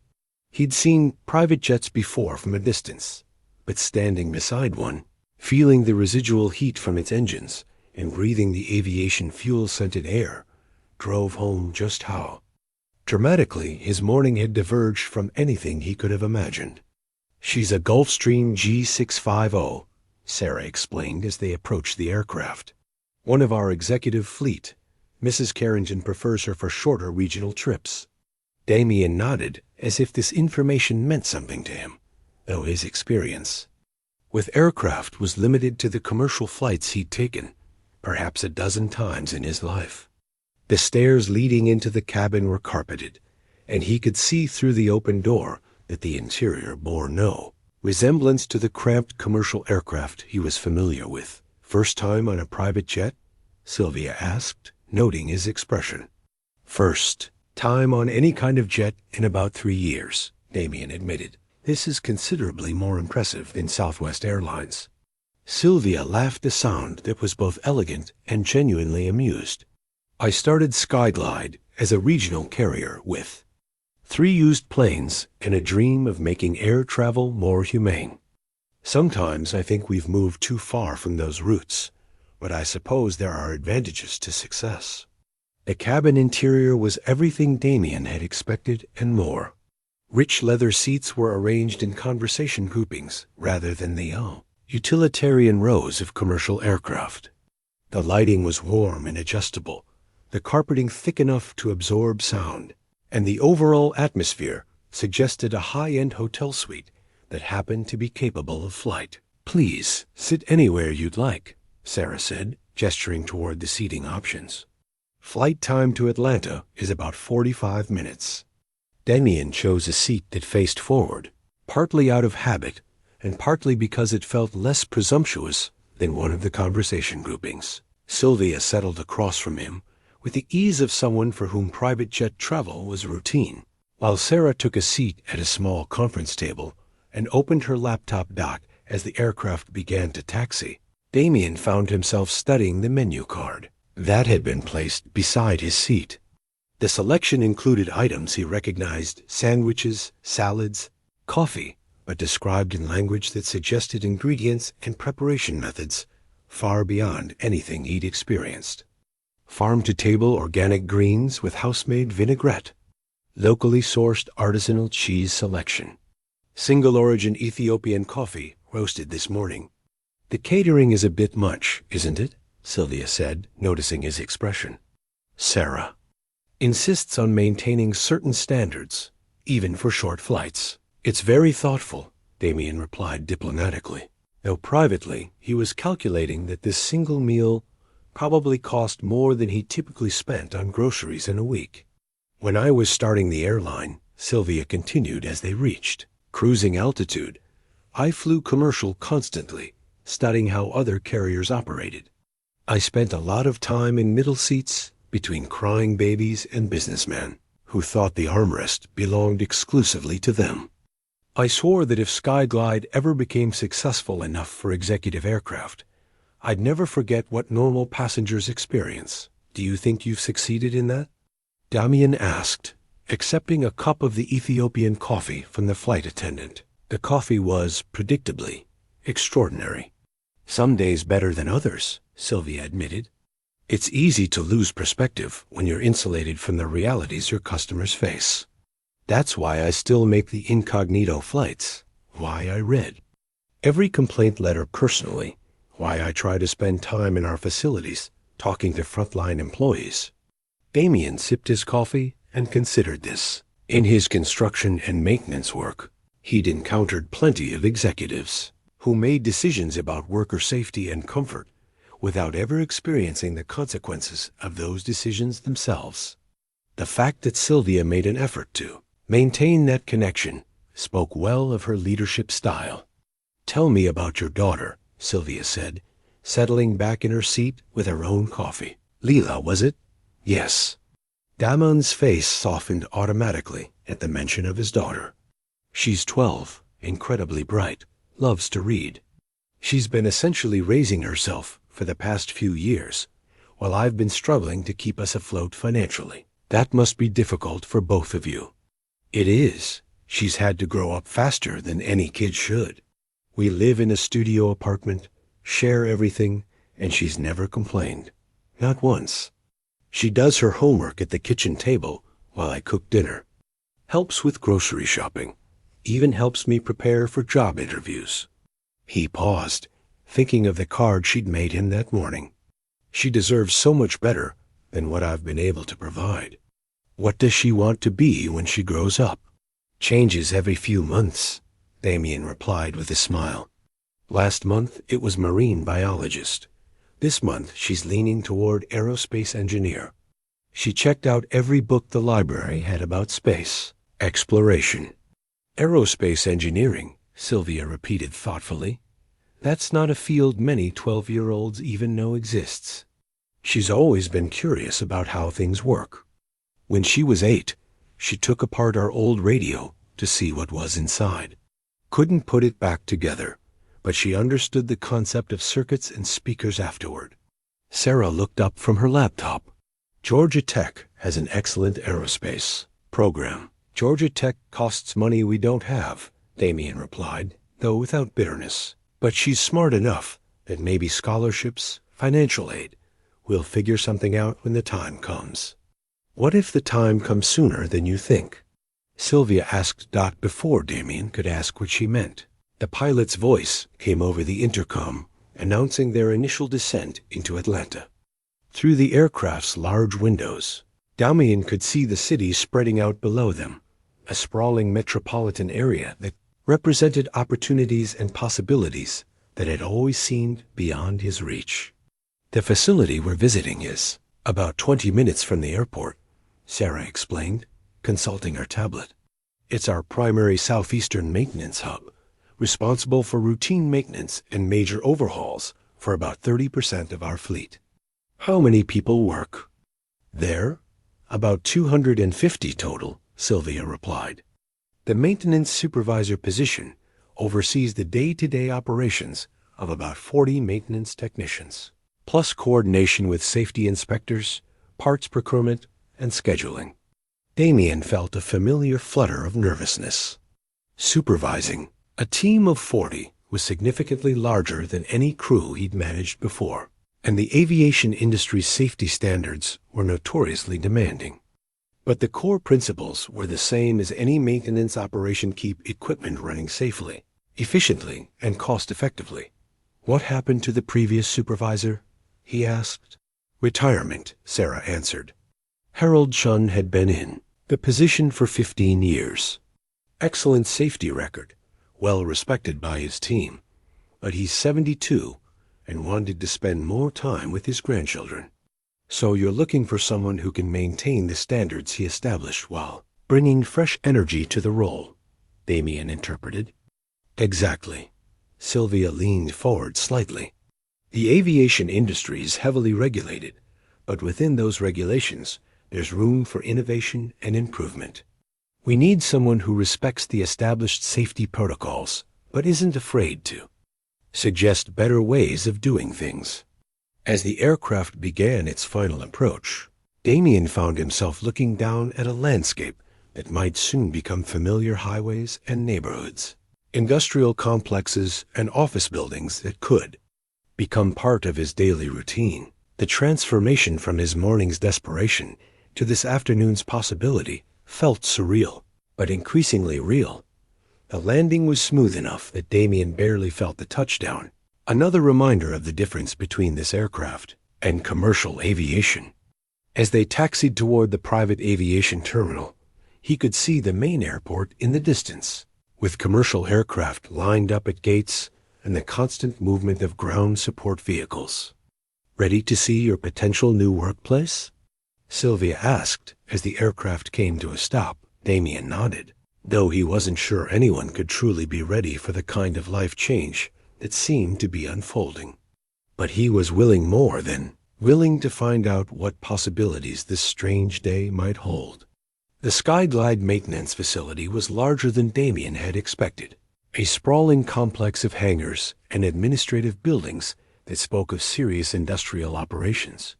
He'd seen private jets before from a distance, but standing beside one, feeling the residual heat from its engines and breathing the aviation fuel-scented air, drove home just how dramatically his morning had diverged from anything he could have imagined. "She's a Gulfstream G650, Sarah explained as they approached the aircraft. "One of our executive fleet. Mrs. Carrington prefers her for shorter regional trips." Damian nodded as if this information meant something to him, though his experience with aircraft was limited to the commercial flights he'd taken, perhaps a dozen times in his life. The stairs leading into the cabin were carpeted, and he could see through the open door that the interior bore no resemblance to the cramped commercial aircraft he was familiar with. "First time on a private jet?" Sylvia asked, noting his expression. "First time on any kind of jet in about 3 years," Damian admitted. "This is considerably more impressive than Southwest Airlines." Sylvia laughed a sound that was both elegant and genuinely amused. "I started Skyglide as a regional carrier with 3 used planes and a dream of making air travel more humane. Sometimes I think we've moved too far from those routes, but I suppose there are advantages to success." The cabin interior was everything Damian had expected and more. Rich leather seats were arranged in conversation groupings rather than the utilitarian rows of commercial aircraft. The lighting was warm and adjustable, the carpeting thick enough to absorb sound, and the overall atmosphere suggested a high-end hotel suite that happened to be capable of flight. "Please, sit anywhere you'd like," Sarah said, gesturing toward the seating options. "Flight time to Atlanta is about 45 minutes. Damian chose a seat that faced forward, partly out of habit and partly because it felt less presumptuous than one of the conversation groupings. Sylvia settled across from him with the ease of someone for whom private jet travel was routine, while Sarah took a seat at a small conference table and opened her laptop dock as the aircraft began to taxi. Damian found himself studying the menu card that had been placed beside his seat. The selection included items he recognized: sandwiches, salads, coffee, but described in language that suggested ingredients and preparation methods far beyond anything he'd experienced. Farm-to-table organic greens with house-made vinaigrette, locally sourced artisanal cheese selection, single-origin Ethiopian coffee roasted this morning. "The catering is a bit much, isn't it?" Sylvia said, noticing his expression. "Sarah insists on maintaining certain standards, even for short flights." "It's very thoughtful," Damian replied diplomatically, though privately he was calculating that this single meal probably cost more than he typically spent on groceries in a week. "When I was starting the airline," Sylvia continued as they reached cruising altitude, "I flew commercial constantly, studying how other carriers operated. I spent a lot of time in middle seats between crying babies and businessmen who thought the armrest belonged exclusively to them. I swore that if Skyglide ever became successful enough for executive aircraft, I'd never forget what normal passengers experience. Do you think you've succeeded in that?" Damian asked, accepting a cup of the Ethiopian coffee from the flight attendant. The coffee was, predictably, extraordinary. "Some days better than others," Sylvia admitted. "It's easy to lose perspective when you're insulated from the realities your customers face. That's why I still make the incognito flights, why I read every complaint letter personally, Why I try to spend time in our facilities, talking to frontline employees. Damian sipped his coffee and considered this. In his construction and maintenance work, he'd encountered plenty of executives who made decisions about worker safety and comfort without ever experiencing the consequences of those decisions themselves. The fact that Sylvia made an effort to maintain that connection spoke well of her leadership style. "Tell me about your daughter," Sylvia said, settling back in her seat with her own coffee. "Leela, was it?" "Yes." Damon's face softened automatically at the mention of his daughter. "She's 12, incredibly bright, loves to read. She's been essentially raising herself for the past few years, while I've been struggling to keep us afloat financially. That must be difficult for both of you." "It is. She's had to grow up faster than any kid should. We live in a studio apartment, share everything, and she's never complained. Not once. She does her homework at the kitchen table while I cook dinner. Helps with grocery shopping. Even helps me prepare for job interviews." He paused, thinking of the card she'd made him that morning. "She deserves so much better than what I've been able to provide." "What does she want to be when she grows up?" "Changes every few months," Damian replied with a smile. "Last month it was marine biologist. This month she's leaning toward aerospace engineer. She checked out every book the library had about space exploration." "Aerospace engineering," Sylvia repeated thoughtfully. "That's not a field many 12-year-olds even know exists." She's always been curious about how things work. When she was 8, she took apart our old radio to see what was inside. Couldn't put it back together, but she understood the concept of circuits and speakers afterward. Sarah looked up from her laptop. "Georgia Tech has an excellent aerospace program." "Georgia Tech costs money we don't have," Damian replied, though without bitterness. "But she's smart enough that maybe scholarships, financial aid, we'll figure something out when the time comes." "What if the time comes sooner than you think?" Sylvia asked Dot before Damian could ask what she meant. The pilot's voice came over the intercom, announcing their initial descent into Atlanta. Through the aircraft's large windows, Damian could see the city spreading out below them, a sprawling metropolitan area that represented opportunities and possibilities that had always seemed beyond his reach. "The facility we're visiting is about 20 minutes from the airport," Sarah explained, consulting her tablet. "It's our primary southeastern maintenance hub, responsible for routine maintenance and major overhauls for about 30% of our fleet." "How many people work?" "There? About 250 total," Sylvia replied. "The maintenance supervisor position oversees the day-to-day operations of about 40 maintenance technicians, plus coordination with safety inspectors, parts procurement, and scheduling." Damian felt a familiar flutter of nervousness. Supervising a team of 40 was significantly larger than any crew he'd managed before, and the aviation industry's safety standards were notoriously demanding. But the core principles were the same as any maintenance operation: keep equipment running safely, efficiently, and cost-effectively. "What happened to the previous supervisor?" he asked. "Retirement," Sarah answered. Harold Chun had been in the position for 15 years. Excellent safety record, well respected by his team, but he's 72 and wanted to spend more time with his grandchildren. "So you're looking for someone who can maintain the standards he established while bringing fresh energy to the role," Damian interpreted. "Exactly." Sylvia leaned forward slightly. "The aviation industry is heavily regulated, but within those regulations, there's room for innovation and improvement. We need someone who respects the established safety protocols, but isn't afraid to suggest better ways of doing things." As the aircraft began its final approach, Damian found himself looking down at a landscape that might soon become familiar highways and neighborhoods, industrial complexes and office buildings that could become part of his daily routine. The transformation from his morning's desperation to this afternoon's possibility felt surreal, but increasingly real. The landing was smooth enough that Damian barely felt the touchdown, Another reminder of the difference between this aircraft and commercial aviation. As they taxied toward the private aviation terminal, he could see the main airport in the distance, with commercial aircraft lined up at gates and the constant movement of ground support vehicles. "Ready to see your potential new workplace?" Sylvia asked as the aircraft came to a stop. Damian nodded, though he wasn't sure anyone could truly be ready for the kind of life change that seemed to be unfolding. But he was willing to find out what possibilities this strange day might hold. The Skyglide maintenance facility was larger than Damian had expected, a sprawling complex of hangars and administrative buildings that spoke of serious industrial operations.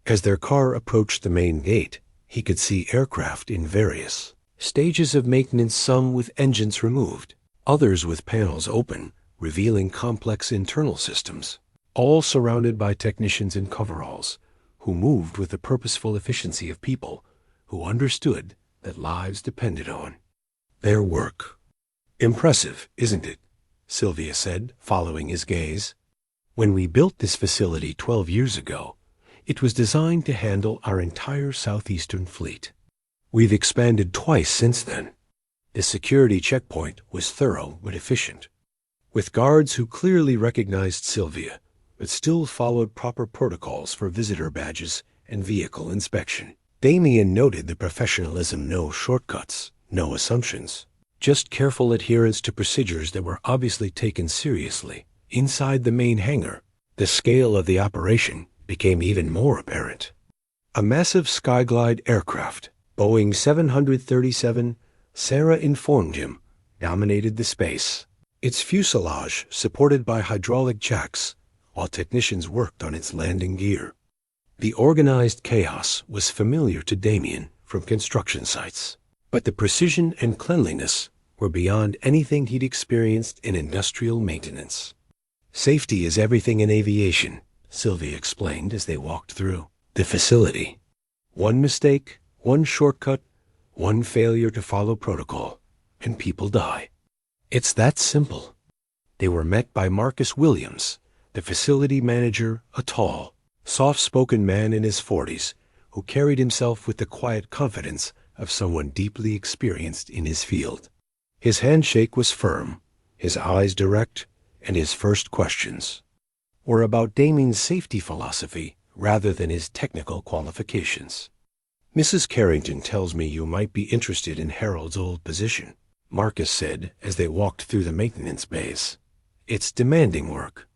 As their car approached the main gate, he could see aircraft in various stages of maintenance, some with engines removed, others with panels open, revealing complex internal systems, all surrounded by technicians in coveralls who moved with the purposeful efficiency of people who understood that lives depended on their work. "Impressive, isn't it?" Sylvia said, following his gaze. "When we built this facility 12 years ago, it was designed to handle our entire southeastern fleet. We've expanded twice since then." The security checkpoint was thorough but efficient, with guards who clearly recognized Sylvia, but still followed proper protocols for visitor badges and vehicle inspection. Damian noted the professionalism: no shortcuts, no assumptions, just careful adherence to procedures that were obviously taken seriously. Inside the main hangar, the scale of the operation became even more apparent. A massive Skyglide aircraft, Boeing 737, Sarah informed him, dominated the space, its fuselage supported by hydraulic jacks, while technicians worked on its landing gear. The organized chaos was familiar to Damian from construction sites, but the precision and cleanliness were beyond anything he'd experienced in industrial maintenance. "Safety is everything in aviation," Sylvia explained as they walked through the facility. "One mistake, one shortcut, one failure to follow protocol, and people die. It's that simple." They were met by Marcus Williams, the facility manager, a tall, soft-spoken man in his 40s, who carried himself with the quiet confidence of someone deeply experienced in his field. His handshake was firm, his eyes direct, and his first questions were about Damian's safety philosophy rather than his technical qualifications. "Mrs. Carrington tells me you might be interested in Harold's old position," Marcus said as they walked through the maintenance bays. "It's demanding work.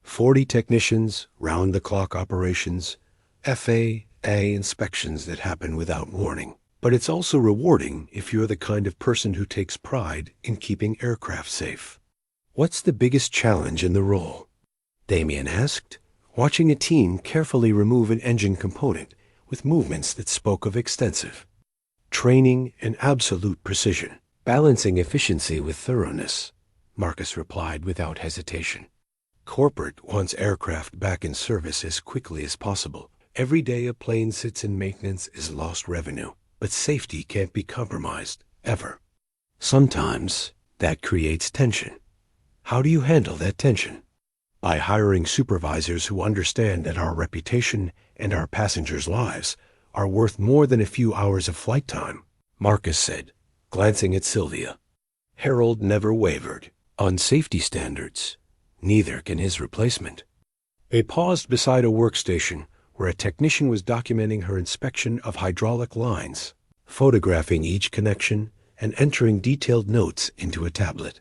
40 technicians, round-the-clock operations, FAA inspections that happen without warning. But it's also rewarding if you're the kind of person who takes pride in keeping aircraft safe." "What's the biggest challenge in the role?" Damian asked, watching a team carefully remove an engine component with movements that spoke of extensive training and absolute precision. "Balancing efficiency with thoroughness," Marcus replied without hesitation. "Corporate wants aircraft back in service as quickly as possible. Every day a plane sits in maintenance is lost revenue, but safety can't be compromised, ever. Sometimes that creates tension. How do you handle that tension?" "By hiring supervisors who understand that our reputation and our passengers' lives are worth more than a few hours of flight time," Marcus said, glancing at Sylvia. Harold never wavered on safety standards. Neither can his replacement. They paused beside a workstation where a technician was documenting her inspection of hydraulic lines, photographing each connection and entering detailed notes into a tablet.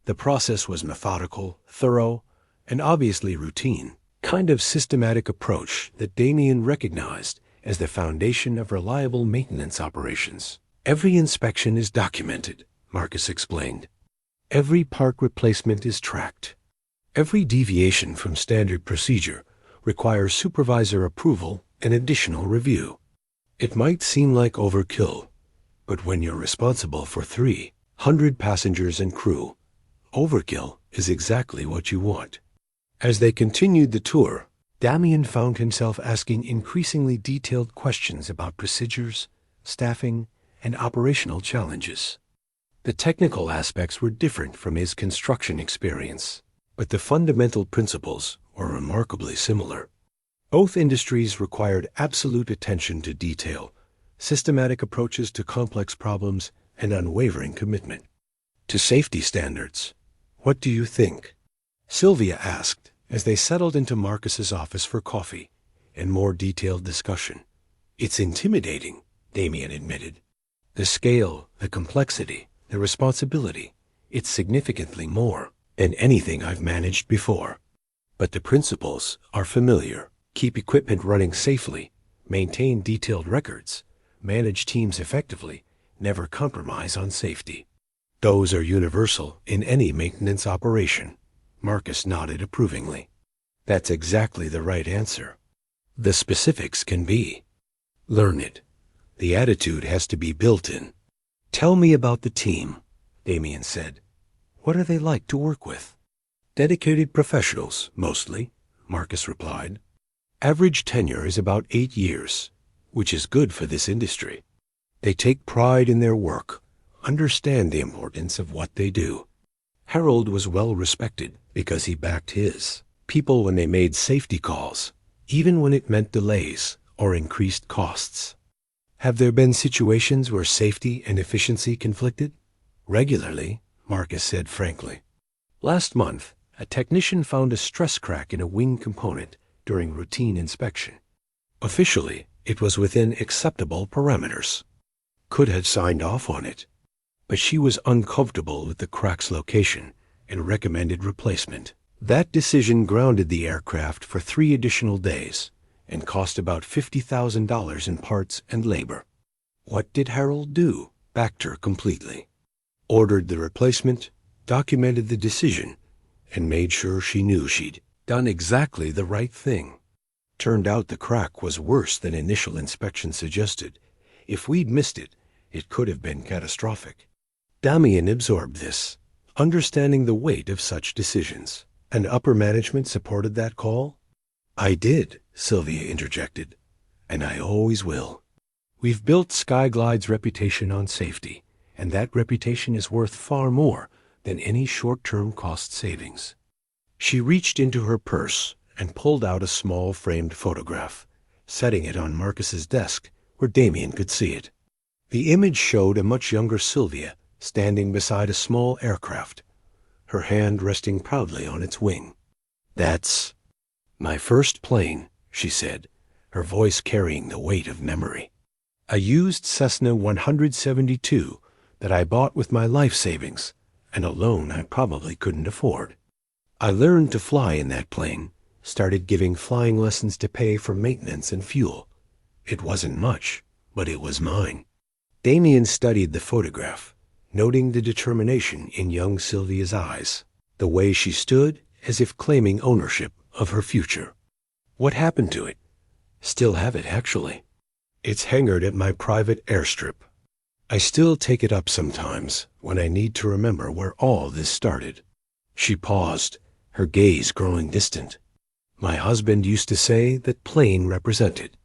The process was methodical, thorough, and obviously routine, kind of systematic approach that Damian recognized as the foundation of reliable maintenance operations. "Every inspection is documented," Marcus explained. "Every part replacement is tracked. Every deviation from standard procedure requires supervisor approval and additional review. It might seem like overkill, but when you're responsible for 300 passengers and crew, overkill is exactly what you want." As they continued the tour, Damian found himself asking increasingly detailed questions about procedures, staffing, and operational challenges. The technical aspects were different from his construction experience. but the fundamental principles were remarkably similar. Both industries required absolute attention to detail, systematic approaches to complex problems, and unwavering commitment to safety standards. What do you think? Sylvia asked as they settled into Marcus's office for coffee and more detailed discussion. It's intimidating, Damian admitted. The scale, the complexity, the responsibility, it's significantly more than anything I've managed before. But the principles are familiar. Keep equipment running safely, maintain detailed records, manage teams effectively, never compromise on safety. Those are universal in any maintenance operation. Marcus nodded approvingly. That's exactly the right answer. The specifics can be. Learn it. The attitude has to be built in. Tell me about the team, Damian said. What are they like to work with? Dedicated professionals, mostly, Marcus replied. Average tenure is about 8 years, which is good for this industry. They take pride in their work, understand the importance of what they do. Harold was well respected because he backed his people when they made safety calls, even when it meant delays or increased costs. Have there been situations where safety and efficiency conflicted? Regularly, Marcus said frankly. Last month, a technician found a stress crack in a wing component during routine inspection. Officially, it was within acceptable parameters. Could have signed off on it. But she was uncomfortable with the crack's location and recommended replacement. That decision grounded the aircraft for 3 additional days and cost about $50,000 in parts and labor. What did Harold do? Backed her completely. Ordered the replacement, documented the decision, and made sure she knew she'd done exactly the right thing. Turned out the crack was worse than initial inspection suggested. If we'd missed it, it could have been catastrophic. Damian absorbed this, understanding the weight of such decisions. And upper management supported that call? I did, Sylvia interjected, and I always will. We've built Skyglide's reputation on safety, and that reputation is worth far more than any short-term cost savings. She reached into her purse and pulled out a small framed photograph, setting it on Marcus's desk where Damian could see it. The image showed a much younger Sylvia standing beside a small aircraft, her hand resting proudly on its wing. That's my first plane, she said, her voice carrying the weight of memory. A used Cessna 172 that I bought with my life savings, and a loan I probably couldn't afford. I learned to fly in that plane, started giving flying lessons to pay for maintenance and fuel. It wasn't much, but it was mine. Damian studied the photograph, noting the determination in young Sylvia's eyes, the way she stood as if claiming ownership of her future. What happened to it? Still have it, actually. It's hangared at my private airstrip. I still take it up sometimes when I need to remember where all this started. She paused, her gaze growing distant. My husband used to say that plane represented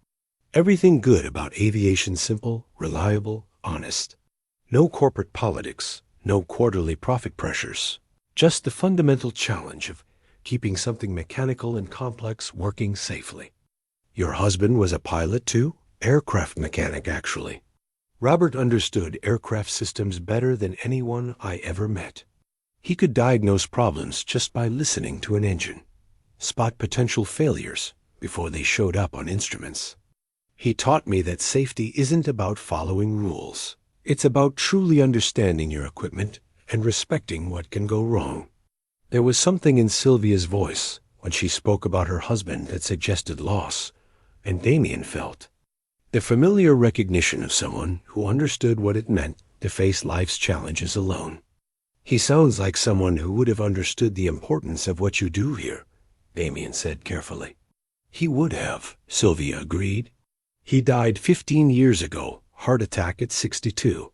everything good about aviation: simple, reliable, honest. No corporate politics, no quarterly profit pressures, just the fundamental challenge of keeping something mechanical and complex working safely. Your husband was a pilot too? Aircraft mechanic, actually. Robert understood aircraft systems better than anyone I ever met. He could diagnose problems just by listening to an engine, spot potential failures before they showed up on instruments. He taught me that safety isn't about following rules. It's about truly understanding your equipment and respecting what can go wrong. There was something in Sylvia's voice when she spoke about her husband that suggested loss, and Damian felt the familiar recognition of someone who understood what it meant to face life's challenges alone. He sounds like someone who would have understood the importance of what you do here, Damian said carefully. He would have, Sylvia agreed. He died 15 years ago, heart attack at 62.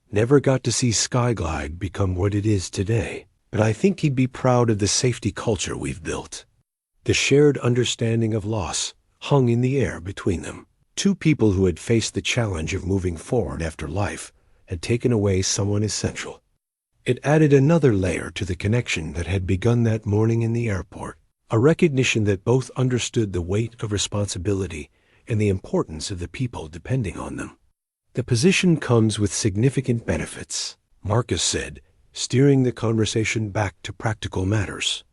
Never got to see Skyglide become what it is today, but I think he'd be proud of the safety culture we've built. The shared understanding of loss hung in the air between them. Two people who had faced the challenge of moving forward after life had taken away someone essential. It added another layer to the connection that had begun that morning in the airport, a recognition that both understood the weight of responsibility and the importance of the people depending on them. The position comes with significant benefits, Marcus said, steering the conversation back to practical matters.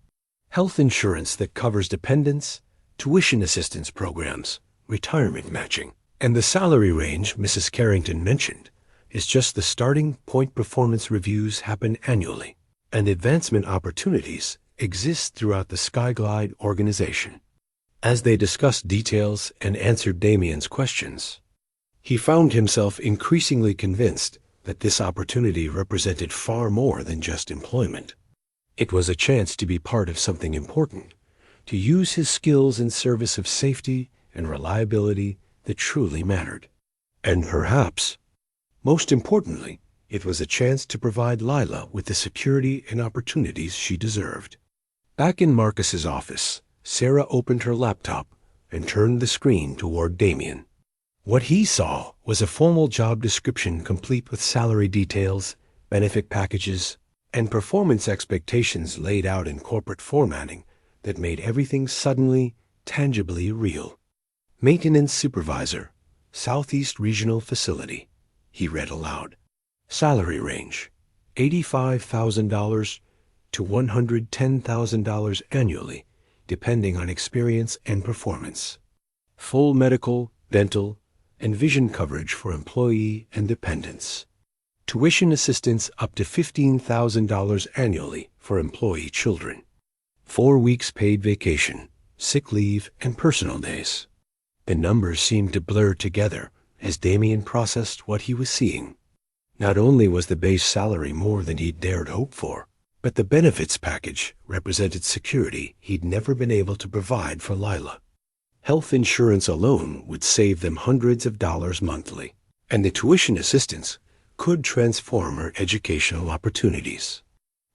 Health insurance that covers dependents, tuition assistance programs, retirement matching, and the salary range Mrs. Carrington mentioned is just the starting point. Performance reviews happen annually, and advancement opportunities exist throughout the Skyglide organization. As they discussed details and answered Damian's questions, he found himself increasingly convinced that this opportunity represented far more than just employment. It was a chance to be part of something important, to use his skills in service of safety and reliability that truly mattered. And perhaps, most importantly, it was a chance to provide Lila with the security and opportunities she deserved. Back in Marcus's office, Sarah opened her laptop and turned the screen toward Damian. What he saw was a formal job description complete with salary details, benefit packages, and performance expectations laid out in corporate formatting that made everything suddenly, tangibly real. Maintenance Supervisor, Southeast Regional Facility, he read aloud. Salary range, $85,000 to $110,000 annually, depending on experience and performance. Full medical, dental, and vision coverage for employee and dependents. Tuition assistance up to $15,000 annually for employee children. 4 weeks paid vacation, sick leave, and personal days. The numbers seemed to blur together as Damian processed what he was seeing. Not only was the base salary more than he'd dared hope for, but the benefits package represented security he'd never been able to provide for Lila. Health insurance alone would save them hundreds of dollars monthly, and the tuition assistance could transform her educational opportunities.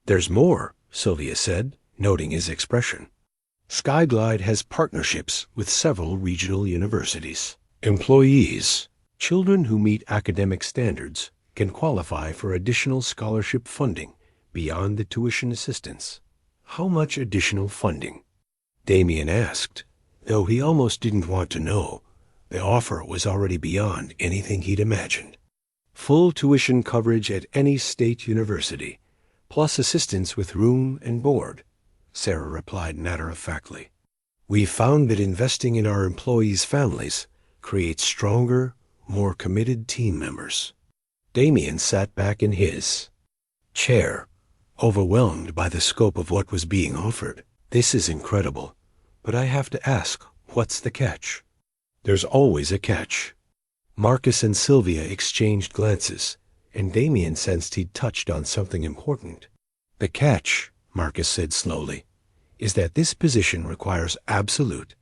There's more, Sylvia said, noting his expression. Skyglide has partnerships with several regional universities. Employees, children who meet academic standards, can qualify for additional scholarship funding beyond the tuition assistance. How much additional funding? Damian asked, though he almost didn't want to know. The offer was already beyond anything he'd imagined. Full tuition coverage at any state university, plus assistance with room and board, Sarah replied matter-of-factly. We found that investing in our employees' families creates stronger, more committed team members. Damian sat back in his chair, overwhelmed by the scope of what was being offered. This is incredible, but I have to ask, what's the catch? There's always a catch. Marcus and Sylvia exchanged glances, and Damian sensed he'd touched on something important. The catch, Marcus said slowly, is that this position requires absolute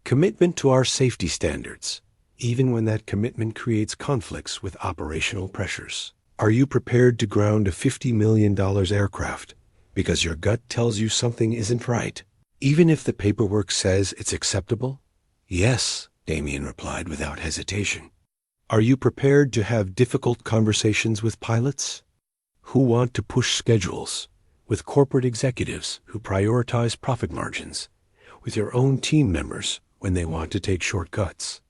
commitment to our safety standards, even when that commitment creates conflicts with operational pressures. Are you prepared to ground a $50 million aircraft because your gut tells you something isn't right, even if the paperwork says it's acceptable? Yes, Damian replied without hesitation. Are you prepared to have difficult conversations with pilots who want to push schedules, with corporate executives who prioritize profit margins, with your own team members when they want to take shortcuts?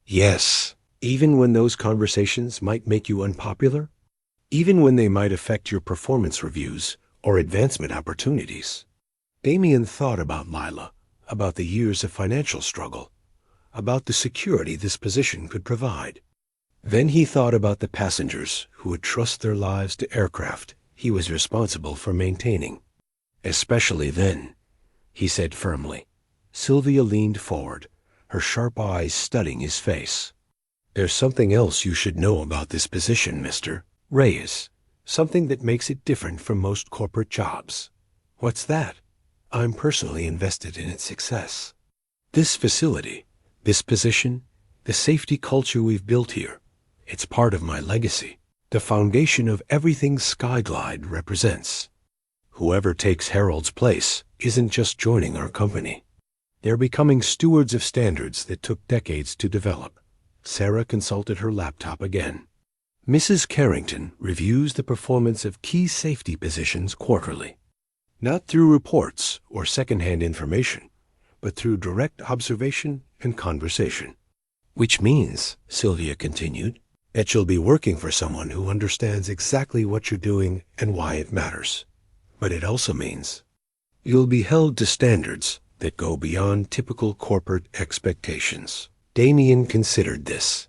Yes, even when those conversations might make you unpopular, even when they might affect your performance reviews or advancement opportunities. Damian thought about Lila, about the years of financial struggle, about the security this position could provide. Then he thought about the passengers who would trust their lives to aircraft he was responsible for maintaining. Especially then, he said firmly. Sylvia leaned forward, her sharp eyes studying his face. There's something else you should know about this position, Mr. Reyes, something that makes it different from most corporate jobs. What's that? I'm personally invested in its success. This facility, this position, the safety culture we've built here, it's part of my legacy, the foundation of everything Skyglide represents. Whoever takes Harold's place isn't just joining our company. They're becoming stewards of standards that took decades to develop. Sarah consulted her laptop again. Mrs. Carrington reviews the performance of key safety positions quarterly, not through reports or secondhand information, but through direct observation and conversation. Which means, Sylvia continued, that you'll be working for someone who understands exactly what you're doing and why it matters. But it also means you'll be held to standards that go beyond typical corporate expectations. Damian considered this.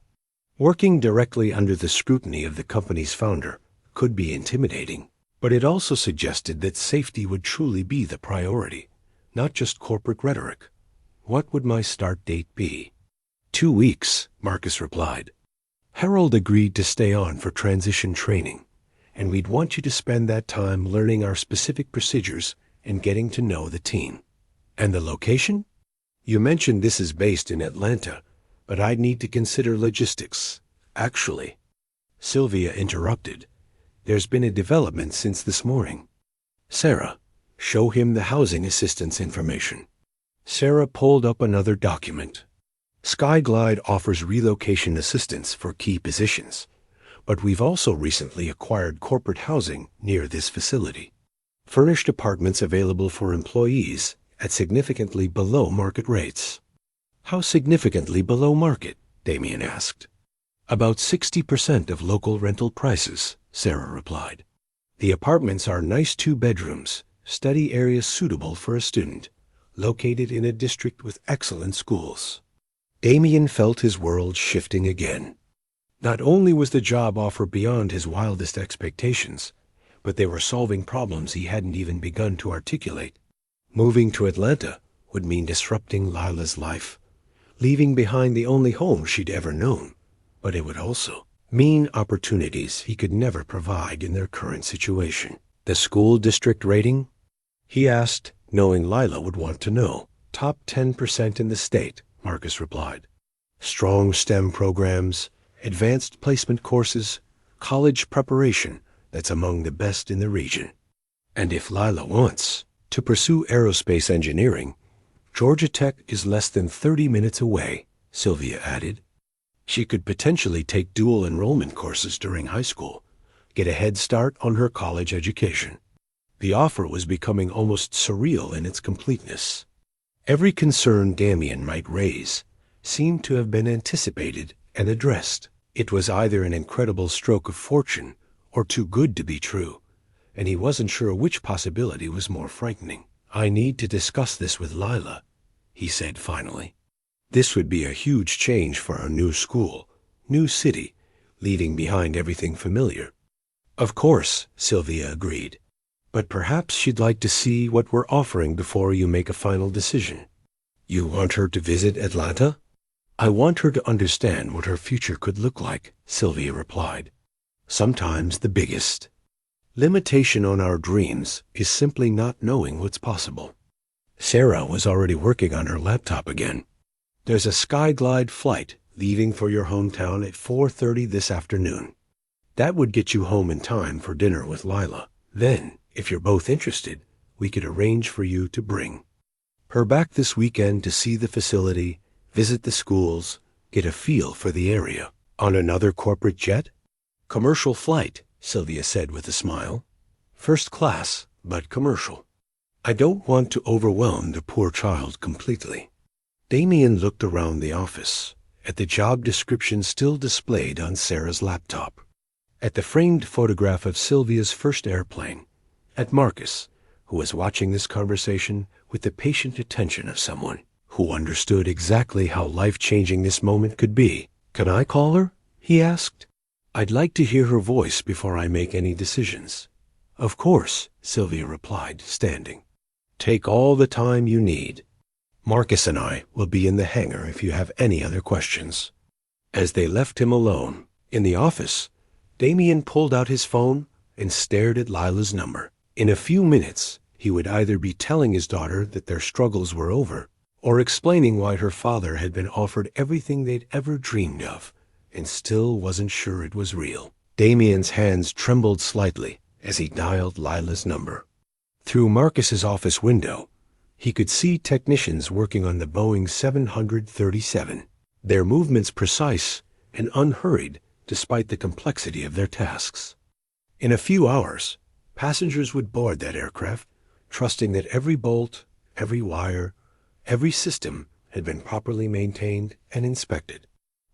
Working directly under the scrutiny of the company's founder could be intimidating, but it also suggested that safety would truly be the priority, not just corporate rhetoric. What would my start date be? 2 weeks, Marcus replied. Harold agreed to stay on for transition training, and we'd want you to spend that time learning our specific procedures and getting to know the team. And the location? You mentioned this is based in Atlanta, but I'd need to consider logistics. Actually, Sylvia interrupted. There's been a development since this morning. Sarah, show him the housing assistance information. Sarah pulled up another document. Skyglide offers relocation assistance for key positions, but we've also recently acquired corporate housing near this facility. Furnished apartments available for employees at significantly below market rates. How significantly below market? Damian asked. About 60% of local rental prices, Sarah replied. The apartments are nice 2 bedrooms, study areas suitable for a student, located in a district with excellent schools. Damian felt his world shifting again. Not only was the job offer beyond his wildest expectations, but they were solving problems he hadn't even begun to articulate. Moving to Atlanta would mean disrupting Lila's life, leaving behind the only home she'd ever known, but it would also mean opportunities he could never provide in their current situation. The school district rating? He asked, knowing Lila would want to know. Top 10% in the state, Marcus replied. Strong STEM programs, advanced placement courses, college preparation that's among the best in the region. And if Lila wants to pursue aerospace engineering, Georgia Tech is less than 30 minutes away, Sylvia added. She could potentially take dual enrollment courses during high school, get a head start on her college education. The offer was becoming almost surreal in its completeness. Every concern Damian might raise seemed to have been anticipated and addressed. It was either an incredible stroke of fortune or too good to be true, and he wasn't sure which possibility was more frightening. I need to discuss this with Lila, he said finally. This would be a huge change for our new school, new city, leaving behind everything familiar. Of course, Sylvia agreed, but perhaps she'd like to see what we're offering before you make a final decision. You want her to visit Atlanta? I want her to understand what her future could look like, Sylvia replied. Sometimes the biggest limitation on our dreams is simply not knowing what's possible. Sarah was already working on her laptop again. There's a Skyglide flight leaving for your hometown at 4:30 this afternoon. That would get you home in time for dinner with Lila. Then, if you're both interested, we could arrange for you to bring her back this weekend to see the facility, visit the schools, get a feel for the area. On another corporate jet? Commercial flight, Sylvia said with a smile. First class, but commercial. I don't want to overwhelm the poor child completely. Damian looked around the office, at the job description still displayed on Sarah's laptop, at the framed photograph of Sylvia's first airplane, at Marcus, who was watching this conversation with the patient attention of someone who understood exactly how life-changing this moment could be. Can I call her? He asked. I'd like to hear her voice before I make any decisions. Of course, Sylvia replied, standing. Take all the time you need. Marcus and I will be in the hangar if you have any other questions. As they left him alone in the office, Damian pulled out his phone and stared at Lila's number. In a few minutes, he would either be telling his daughter that their struggles were over, or explaining why her father had been offered everything they'd ever dreamed of, and still wasn't sure it was real. Damian's hands trembled slightly as he dialed Lila's number. Through Marcus's office window, he could see technicians working on the Boeing 737, their movements precise and unhurried despite the complexity of their tasks. In a few hours, passengers would board that aircraft, trusting that every bolt, every wire, every system had been properly maintained and inspected.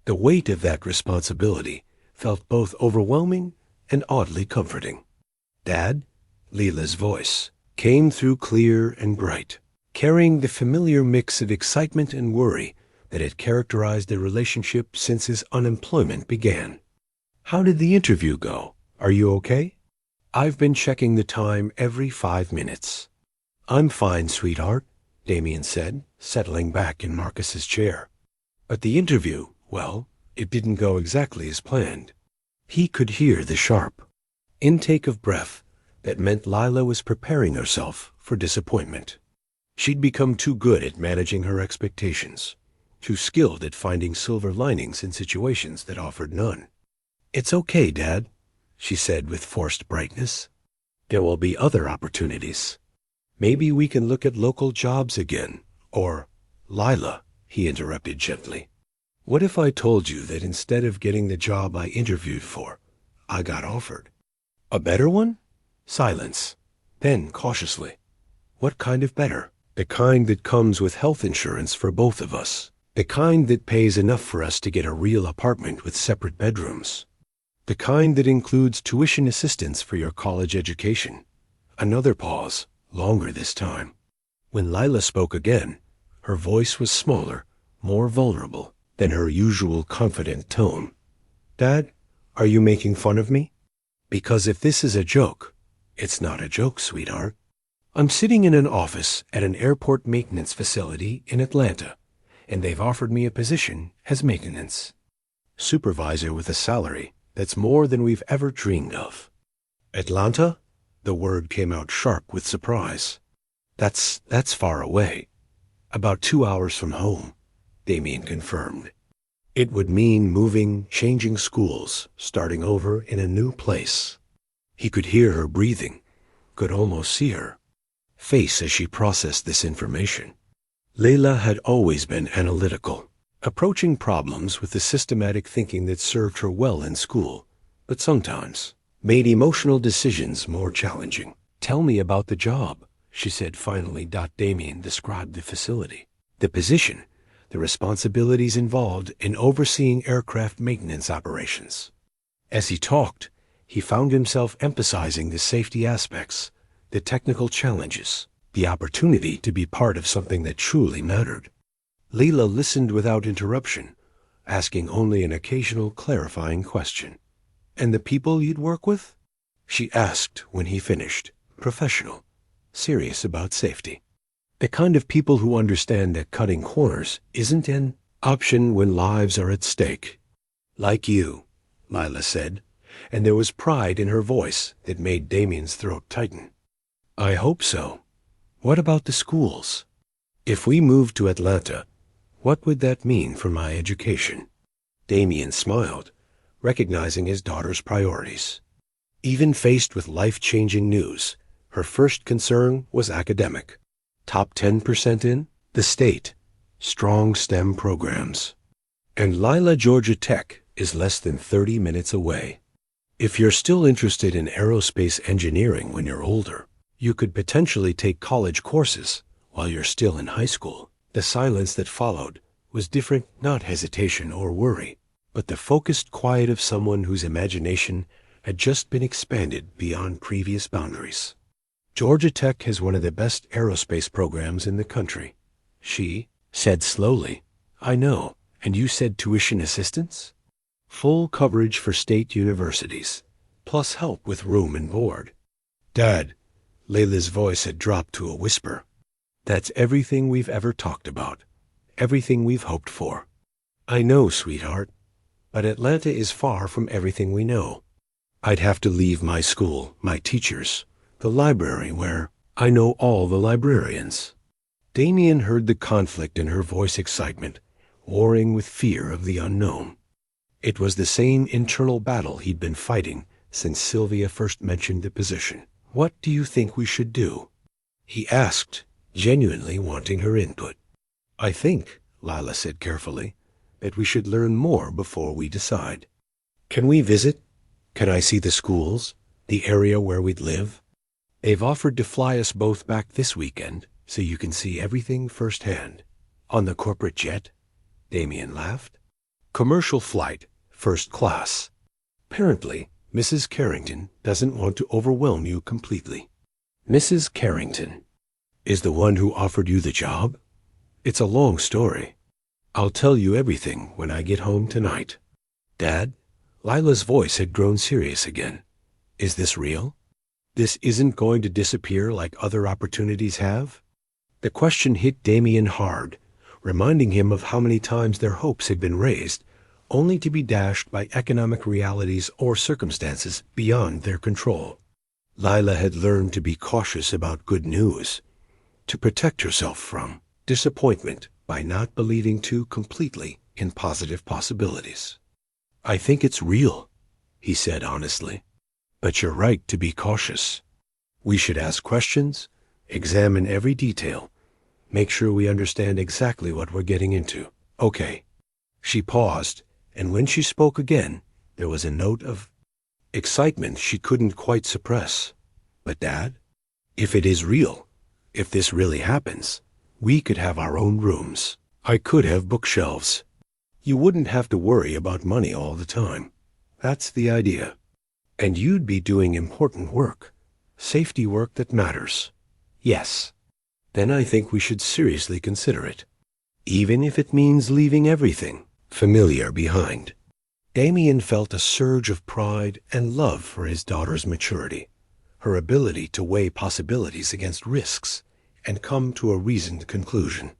The weight of that responsibility felt both overwhelming and oddly comforting. "Dad?" Leela's voice came through clear and bright, carrying the familiar mix of excitement and worry that had characterized their relationship since his unemployment began. "How did the interview go? Are you okay?" "I've been checking the time every 5 minutes." "I'm fine, sweetheart," Damian said, settling back in Marcus's chair. "But the interview, well, it didn't go exactly as planned." He could hear the sharp intake of breath that meant Lila was preparing herself for disappointment. She'd become too good at managing her expectations, too skilled at finding silver linings in situations that offered none. "It's okay, Dad," she said with forced brightness. "There will be other opportunities. Maybe we can look at local jobs again, or—" "Lila," he interrupted gently, "what if I told you that instead of getting the job I interviewed for, I got offered?" "A better one?" Silence. Then, cautiously, "What kind of better?" "The kind that comes with health insurance for both of us. The kind that pays enough for us to get a real apartment with separate bedrooms. The kind that includes tuition assistance for your college education." Another pause, longer this time. When Lila spoke again, her voice was smaller, more vulnerable than her usual confident tone. "Dad, are you making fun of me? Because if this is a joke, it's not a joke, sweetheart. I'm sitting in an office at an airport maintenance facility in Atlanta, and they've offered me a position as maintenance supervisor with a salary that's more than we've ever dreamed of." "Atlanta?" The word came out sharp with surprise. That's far away. About 2 hours from home," Damian confirmed. "It would mean moving, changing schools, starting over in a new place." He could hear her breathing, could almost see her face as she processed this information. Layla had always been analytical, approaching problems with the systematic thinking that served her well in school, but sometimes made emotional decisions more challenging. "Tell me about the job," she said finally. Damian described the facility, the position, the responsibilities involved in overseeing aircraft maintenance operations. As he talked, he found himself emphasizing the safety aspects, the technical challenges, the opportunity to be part of something that truly mattered. Leela listened without interruption, asking only an occasional clarifying question. "And the people you'd work with?" she asked when he finished. "Professional, serious about safety. The kind of people who understand that cutting corners isn't an option when lives are at stake." "Like you," Lila said, and there was pride in her voice that made Damian's throat tighten. "I hope so. What about the schools? If we moved to Atlanta, what would that mean for my education?" Damian smiled, recognizing his daughter's priorities. Even faced with life-changing news, her first concern was academic. Top 10% in the state, strong STEM programs. And Lila Georgia Tech is less than 30 minutes away. If you're still interested in aerospace engineering when you're older, you could potentially take college courses while you're still in high school. The silence that followed was different, not hesitation or worry, but the focused quiet of someone whose imagination had just been expanded beyond previous boundaries. "Georgia Tech has one of the best aerospace programs in the country," she said slowly. "I know. And you said tuition assistance?" "Full coverage for state universities, plus help with room and board." "Dad," Layla's voice had dropped to a whisper, "that's everything we've ever talked about, everything we've hoped for." "I know, sweetheart, but Atlanta is far from everything we know. I'd have to leave my school, my teachers, the library where I know all the librarians." Damian heard the conflict in her voice, excitement, warring with fear of the unknown. It was the same internal battle he'd been fighting since Sylvia first mentioned the position. "What do you think we should do?" he asked, genuinely wanting her input. "I think," Lila said carefully, "that we should learn more before we decide." Can we visit? Can I see the schools? The area where we'd live? They've offered to fly us both back this weekend, so you can see everything firsthand. On the corporate jet? Damian laughed. Commercial flight, first class. Apparently, Mrs. Carrington doesn't want to overwhelm you completely. Mrs. Carrington is the one who offered you the job? It's a long story. I'll tell you everything when I get home tonight. Dad? Lila's voice had grown serious again. Is this real? This isn't going to disappear like other opportunities have? The question hit Damian hard, reminding him of how many times their hopes had been raised, only to be dashed by economic realities or circumstances beyond their control. Lila had learned to be cautious about good news, to protect herself from disappointment by not believing too completely in positive possibilities. I think it's real, he said honestly. But you're right to be cautious. We should ask questions, examine every detail, make sure we understand exactly what we're getting into. Okay. She paused, and when she spoke again, there was a note of excitement she couldn't quite suppress. But Dad, if it is real, if this really happens, we could have our own rooms. I could have bookshelves. You wouldn't have to worry about money all the time. That's the idea. And you'd be doing important work, safety work that matters. Yes. Then I think we should seriously consider it, even if it means leaving everything familiar behind. Damian felt a surge of pride and love for his daughter's maturity, her ability to weigh possibilities against risks and come to a reasoned conclusion.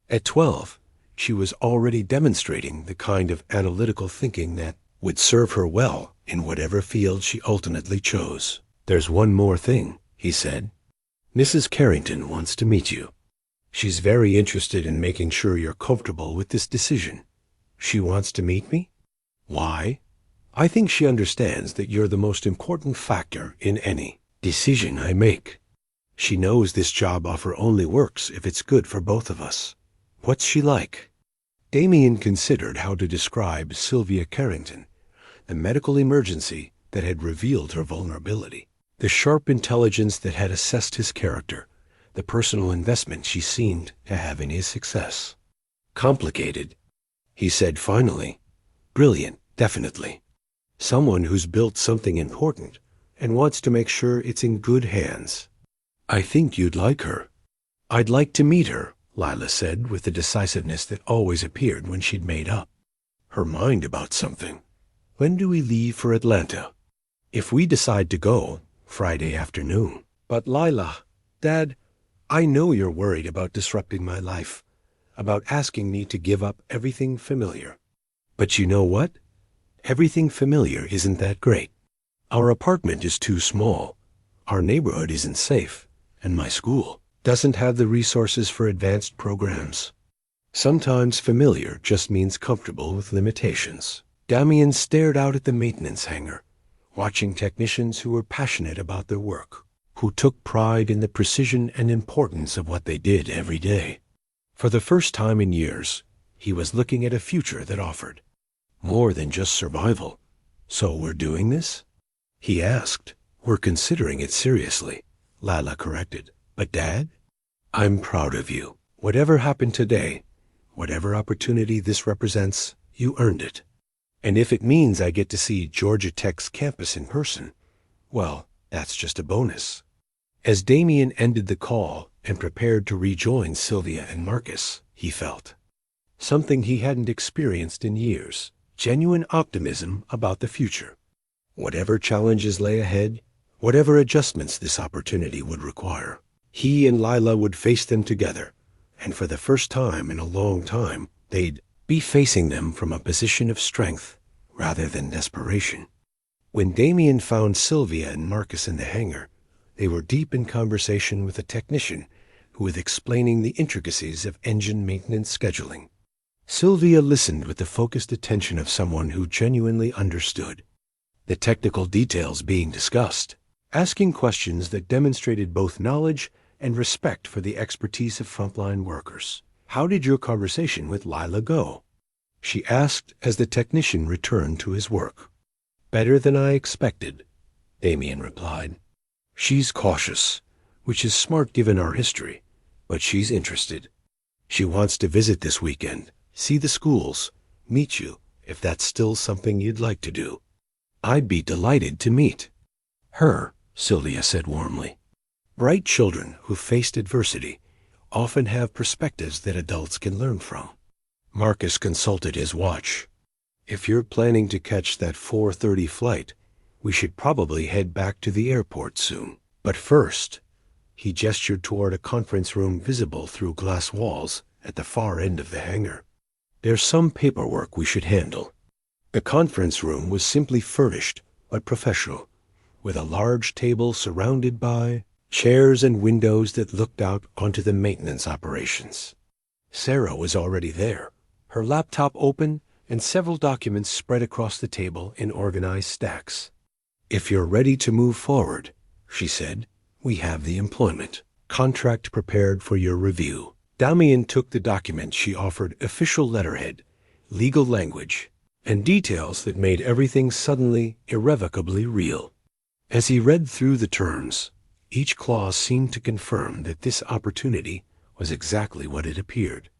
At 12, she was already demonstrating the kind of analytical thinking that would serve her well in whatever field she ultimately chose. There's one more thing, he said. Mrs. Carrington wants to meet you. She's very interested in making sure you're comfortable with this decision. She wants to meet me? Why? I think she understands that you're the most important factor in any decision I make. She knows this job offer only works if it's good for both of us. What's she like? Damian considered how to describe Sylvia Carrington, the medical emergency that had revealed her vulnerability, the sharp intelligence that had assessed his character, the personal investment she seemed to have in his success. Complicated, he said finally. Brilliant, definitely. Someone who's built something important and wants to make sure it's in good hands. I think you'd like her. I'd like to meet her, Lila said with the decisiveness that always appeared when she'd made up her mind about something. When do we leave for Atlanta? If we decide to go, Friday afternoon. But Lila, Dad, I know you're worried about disrupting my life, about asking me to give up everything familiar. But you know what? Everything familiar isn't that great. Our apartment is too small. Our neighborhood isn't safe, and my school doesn't have the resources for advanced programs. Sometimes familiar just means comfortable with limitations. Damian stared out at the maintenance hangar, watching technicians who were passionate about their work, who took pride in the precision and importance of what they did every day. For the first time in years, he was looking at a future that offered more than just survival. So we're doing this? He asked. We're considering it seriously, Lila corrected. But Dad, I'm proud of you. Whatever happened today, whatever opportunity this represents, you earned it. And if it means I get to see Georgia Tech's campus in person, well, that's just a bonus. As Damian ended the call and prepared to rejoin Sylvia and Marcus, he felt something he hadn't experienced in years, genuine optimism about the future. Whatever challenges lay ahead, whatever adjustments this opportunity would require, he and Lila would face them together, and for the first time in a long time, they'd be facing them from a position of strength rather than desperation. When Damian found Sylvia and Marcus in the hangar, they were deep in conversation with a technician who was explaining the intricacies of engine maintenance scheduling. Sylvia listened with the focused attention of someone who genuinely understood the technical details being discussed, asking questions that demonstrated both knowledge and respect for the expertise of frontline workers. How did your conversation with Lila go? She asked as the technician returned to his work. Better than I expected, Damian replied. She's cautious, which is smart given our history, but she's interested. She wants to visit this weekend, see the schools, meet you, if that's still something you'd like to do. I'd be delighted to meet her, Sylvia said warmly. Bright children who faced adversity often have perspectives that adults can learn from. Marcus consulted his watch. If you're planning to catch that 4:30 flight, we should probably head back to the airport soon. But first, he gestured toward a conference room visible through glass walls at the far end of the hangar. There's some paperwork we should handle. The conference room was simply furnished, but professional, with a large table surrounded by chairs and windows that looked out onto the maintenance operations. Sarah was already there, her laptop open and several documents spread across the table in organized stacks. If you're ready to move forward, she said, we have the employment contract prepared for your review. Damian took the document she offered, official letterhead, legal language, and details that made everything suddenly irrevocably real. As he read through the terms, each clause seemed to confirm that this opportunity was exactly what it appeared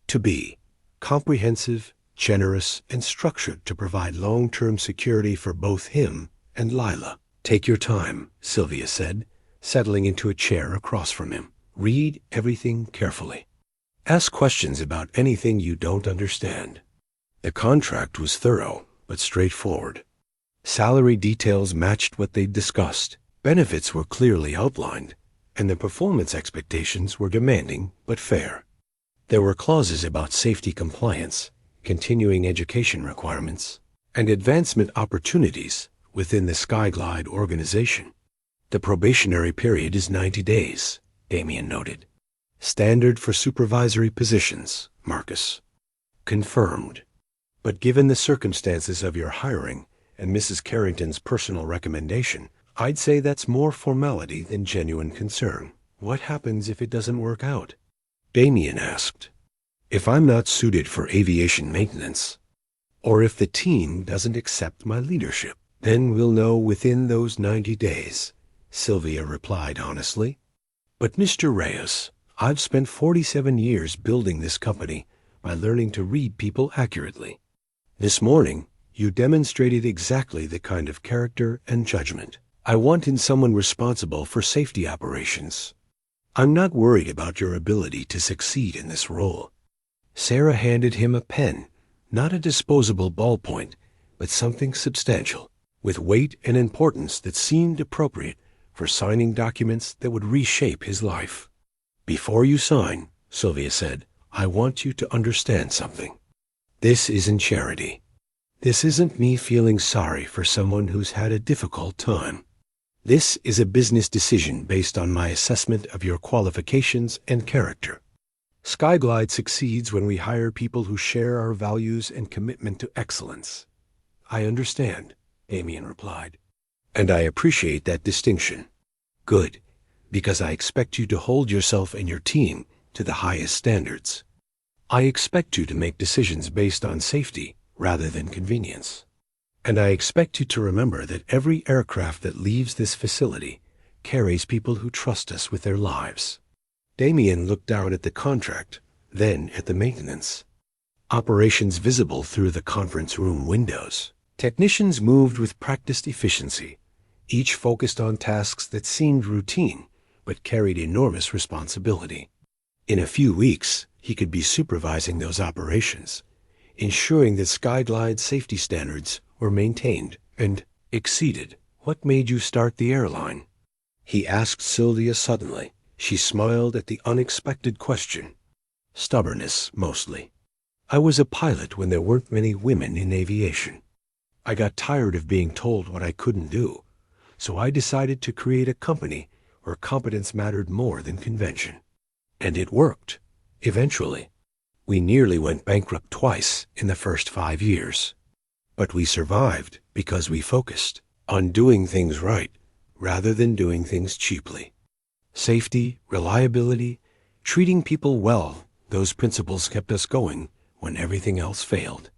to be: comprehensive, generous, and structured to provide long-term security for both him and Lila. Take your time, Sylvia said, settling into a chair across from him. Read everything carefully. Ask questions about anything you don't understand. The contract was thorough, but straightforward. Salary details matched what they'd discussed. Benefits were clearly outlined, and the performance expectations were demanding but fair. There were clauses about safety compliance, continuing education requirements, and advancement opportunities within the Skyglide organization. The probationary period is 90 days, Damian noted. Standard for supervisory positions, Marcus. Confirmed. But given the circumstances of your hiring and Mrs. Carrington's personal recommendation, I'd say that's more formality than genuine concern. What happens if it doesn't work out? Damian asked. If I'm not suited for aviation maintenance, or if the team doesn't accept my leadership, then we'll know within those 90 days, Sylvia replied honestly. But Mr. Reyes, I've spent 47 years building this company by learning to read people accurately. This morning, you demonstrated exactly the kind of character and judgment I want in someone responsible for safety operations. I'm not worried about your ability to succeed in this role. Sarah handed him a pen, not a disposable ballpoint, but something substantial, with weight and importance that seemed appropriate for signing documents that would reshape his life. Before you sign, Sylvia said, I want you to understand something. This isn't charity. This isn't me feeling sorry for someone who's had a difficult time. This is a business decision based on my assessment of your qualifications and character. Skyglide succeeds when we hire people who share our values and commitment to excellence. I understand, Damian replied, and I appreciate that distinction. Good, because I expect you to hold yourself and your team to the highest standards. I expect you to make decisions based on safety rather than convenience. And I expect you to remember that every aircraft that leaves this facility carries people who trust us with their lives. Damian looked down at the contract, then at the maintenance. Operations visible through the conference room windows. Technicians moved with practiced efficiency, each focused on tasks that seemed routine but carried enormous responsibility. In a few weeks, he could be supervising those operations, ensuring that Skyglide's safety standards were maintained and exceeded. What made you start the airline? He asked Sylvia suddenly. She smiled at the unexpected question. Stubbornness, mostly. I was a pilot when there weren't many women in aviation. I got tired of being told what I couldn't do, so I decided to create a company where competence mattered more than convention. And it worked, eventually. We nearly went bankrupt twice in the first 5 years. But we survived because we focused on doing things right rather than doing things cheaply. Safety, reliability, treating people well, those principles kept us going when everything else failed.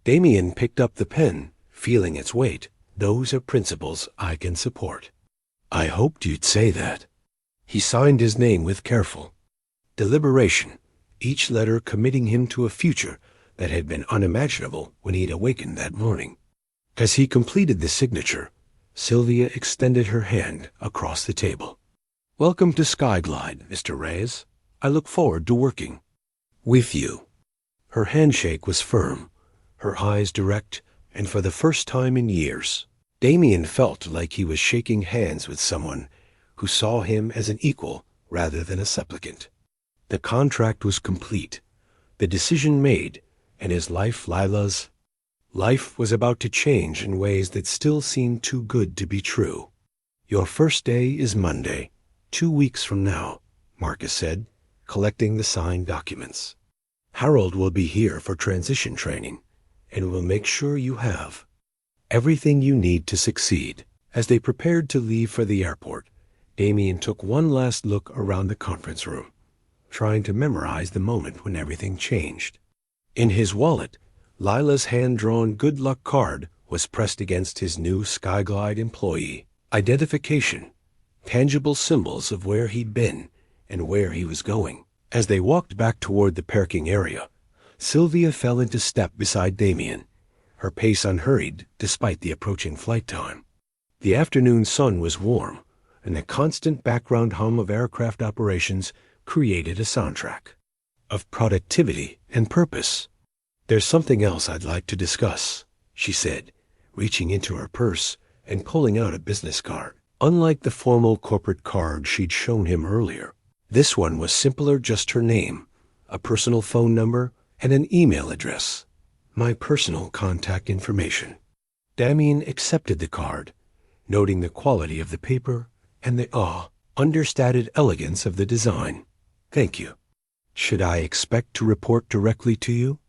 Damian picked up the pen, feeling its weight, Those are principles I can support." "I hoped you'd say that." He signed his name with careful deliberation, each letter committing him to a future that had been unimaginable when he'd awakened that morning. As he completed the signature, Sylvia extended her hand across the table. "Welcome to Skyglide, Mr. Reyes. I look forward to working with you." Her handshake was firm, her eyes direct, and for the first time in years, Damian felt like he was shaking hands with someone who saw him as an equal rather than a supplicant. The contract was complete, the decision made, and his life, Lila's life, was about to change in ways that still seemed too good to be true. "Your first day is Monday, 2 weeks from now," Marcus said, collecting the signed documents. "Harold will be here for transition training, and will make sure you have everything you need to succeed." As they prepared to leave for the airport, Damian took one last look around the conference room, trying to memorize the moment when everything changed. In his wallet, Lila's hand-drawn good luck card was pressed against his new Skyglide employee identification, tangible symbols of where he'd been and where he was going. As they walked back toward the parking area, Sylvia fell into step beside Damian, her pace unhurried despite the approaching flight time. The afternoon sun was warm, and the constant background hum of aircraft operations created a soundtrack of productivity and purpose. "There's something else I'd like to discuss," she said, reaching into her purse and pulling out a business card. Unlike the formal corporate card she'd shown him earlier, this one was simpler, just her name, a personal phone number, and an email address. "My personal contact information." Damian accepted the card, noting the quality of the paper and the understated elegance of the design. "Thank you. Should I expect to report directly to you?"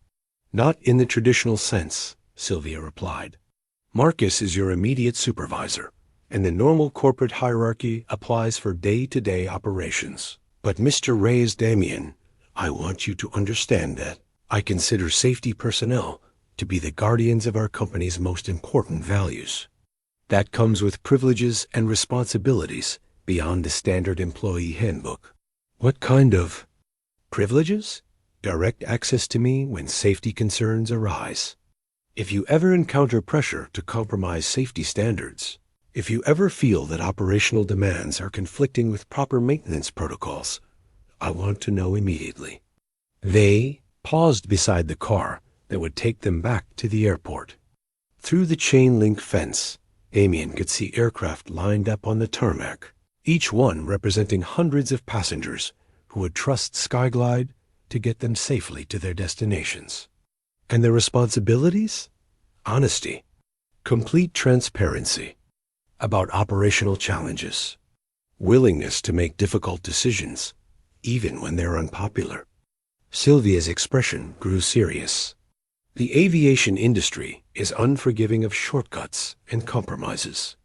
"Not in the traditional sense," Sylvia replied. "Marcus is your immediate supervisor, and the normal corporate hierarchy applies for day-to-day operations. But Mr. Reyes, Damian, I want you to understand that I consider safety personnel to be the guardians of our company's most important values. That comes with privileges and responsibilities beyond the standard employee handbook." "What kind of privileges?" "Direct access to me when safety concerns arise. If you ever encounter pressure to compromise safety standards, if you ever feel that operational demands are conflicting with proper maintenance protocols, I want to know immediately." They paused beside the car that would take them back to the airport. Through the chain-link fence, Damian could see aircraft lined up on the tarmac, each one representing hundreds of passengers who would trust Skyglide to get them safely to their destinations. And the responsibilities? Honesty, complete transparency about operational challenges, willingness to make difficult decisions, even when they're unpopular. Sylvia's expression grew serious. The aviation industry is unforgiving of shortcuts and compromises.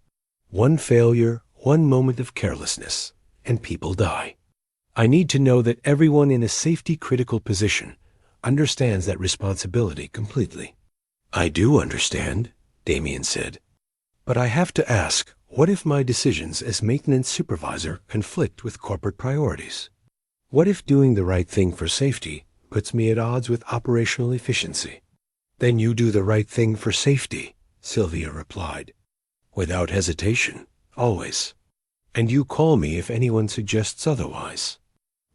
One failure, one moment of carelessness, and people die. I need to know that everyone in a safety-critical position understands that responsibility completely. "I do understand," Damian said. "But I have to ask, what if my decisions as maintenance supervisor conflict with corporate priorities? What if doing the right thing for safety puts me at odds with operational efficiency?" "Then you do the right thing for safety," Sylvia replied, "without hesitation, always. And you call me if anyone suggests otherwise."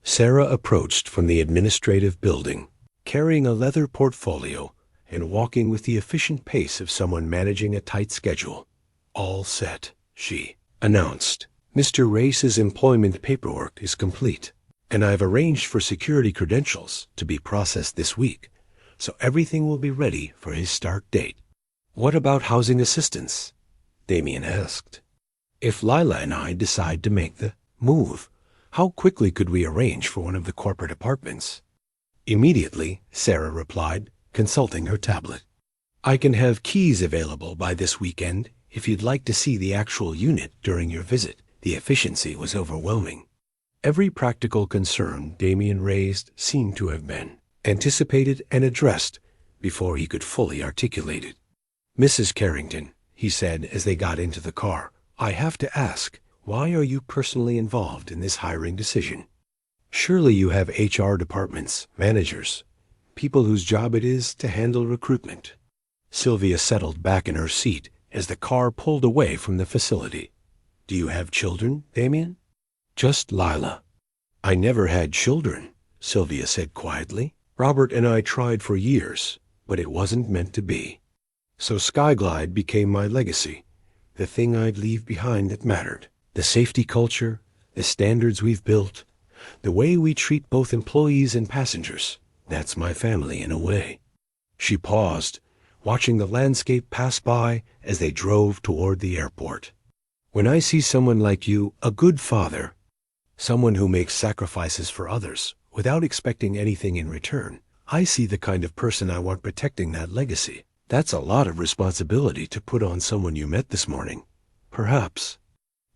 Sarah approached from the administrative building, carrying a leather portfolio and walking with the efficient pace of someone managing a tight schedule. "All set," she announced. "Mr. Reyes's employment paperwork is complete, and I've arranged for security credentials to be processed this week, so everything will be ready for his start date." "What about housing assistance?" Damian asked. "If Lila and I decide to make the move, how quickly could we arrange for one of the corporate apartments?" "Immediately," Sarah replied, consulting her tablet. "I can have keys available by this weekend if you'd like to see the actual unit during your visit." The efficiency was overwhelming. Every practical concern Damian raised seemed to have been anticipated and addressed before he could fully articulate it. "Mrs. Carrington," he said as they got into the car. "I have to ask, why are you personally involved in this hiring decision? Surely you have HR departments, managers, people whose job it is to handle recruitment." Sylvia settled back in her seat as the car pulled away from the facility. "Do you have children, Damian?" "Just Lila." "I never had children," Sylvia said quietly. "Robert and I tried for years, but it wasn't meant to be. So Skyglide became my legacy, the thing I'd leave behind that mattered. The safety culture, the standards we've built, the way we treat both employees and passengers. That's my family in a way." She paused, watching the landscape pass by as they drove toward the airport. "When I see someone like you, a good father, someone who makes sacrifices for others without expecting anything in return, I see the kind of person I want protecting that legacy. That's a lot of responsibility to put on someone you met this morning. Perhaps.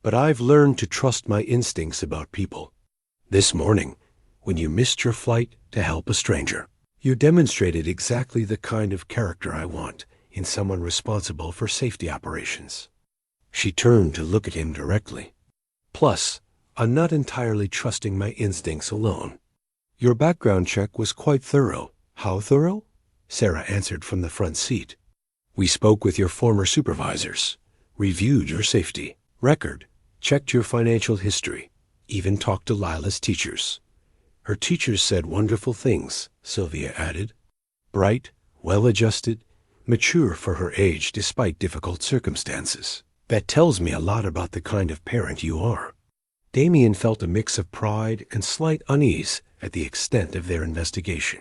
But I've learned to trust my instincts about people. This morning, when you missed your flight to help a stranger, you demonstrated exactly the kind of character I want in someone responsible for safety operations." She turned to look at him directly. "Plus, I'm not entirely trusting my instincts alone. Your background check was quite thorough." "How thorough?" Sarah answered from the front seat. "We spoke with your former supervisors, reviewed your safety record, checked your financial history, even talked to Lila's teachers." "Her teachers said wonderful things," Sylvia added. "Bright, well-adjusted, mature for her age despite difficult circumstances. That tells me a lot about the kind of parent you are." Damian felt a mix of pride and slight unease at the extent of their investigation.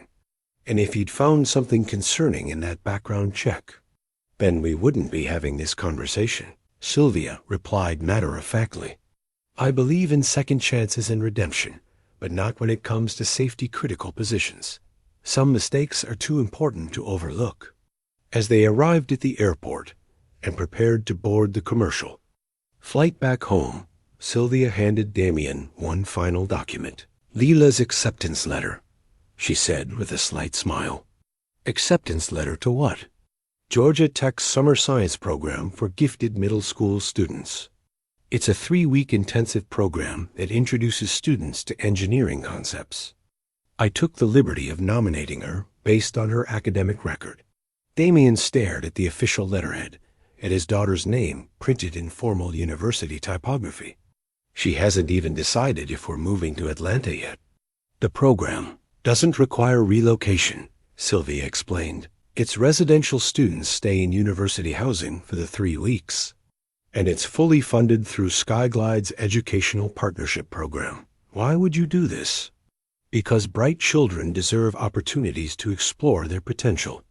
And if he'd found something concerning in that background check, then we wouldn't be having this conversation. Sylvia replied matter-of-factly, "I believe in second chances and redemption, but not when it comes to safety-critical positions. Some mistakes are too important to overlook." As they arrived at the airport and prepared to board the commercial flight back home, Sylvia handed Damian one final document. "Lila's acceptance letter," she said with a slight smile. "Acceptance letter to what?" "Georgia Tech's summer science program for gifted middle school students. It's a 3-week intensive program that introduces students to engineering concepts. I took the liberty of nominating her based on her academic record." Damian stared at the official letterhead, at his daughter's name printed in formal university typography. "She hasn't even decided if we're moving to Atlanta yet." "The program doesn't require relocation," Sylvia explained. "Its residential students stay in university housing for the 3 weeks. And it's fully funded through Skyglide's Educational Partnership Program." "Why would you do this?" "Because bright children deserve opportunities to explore their potential.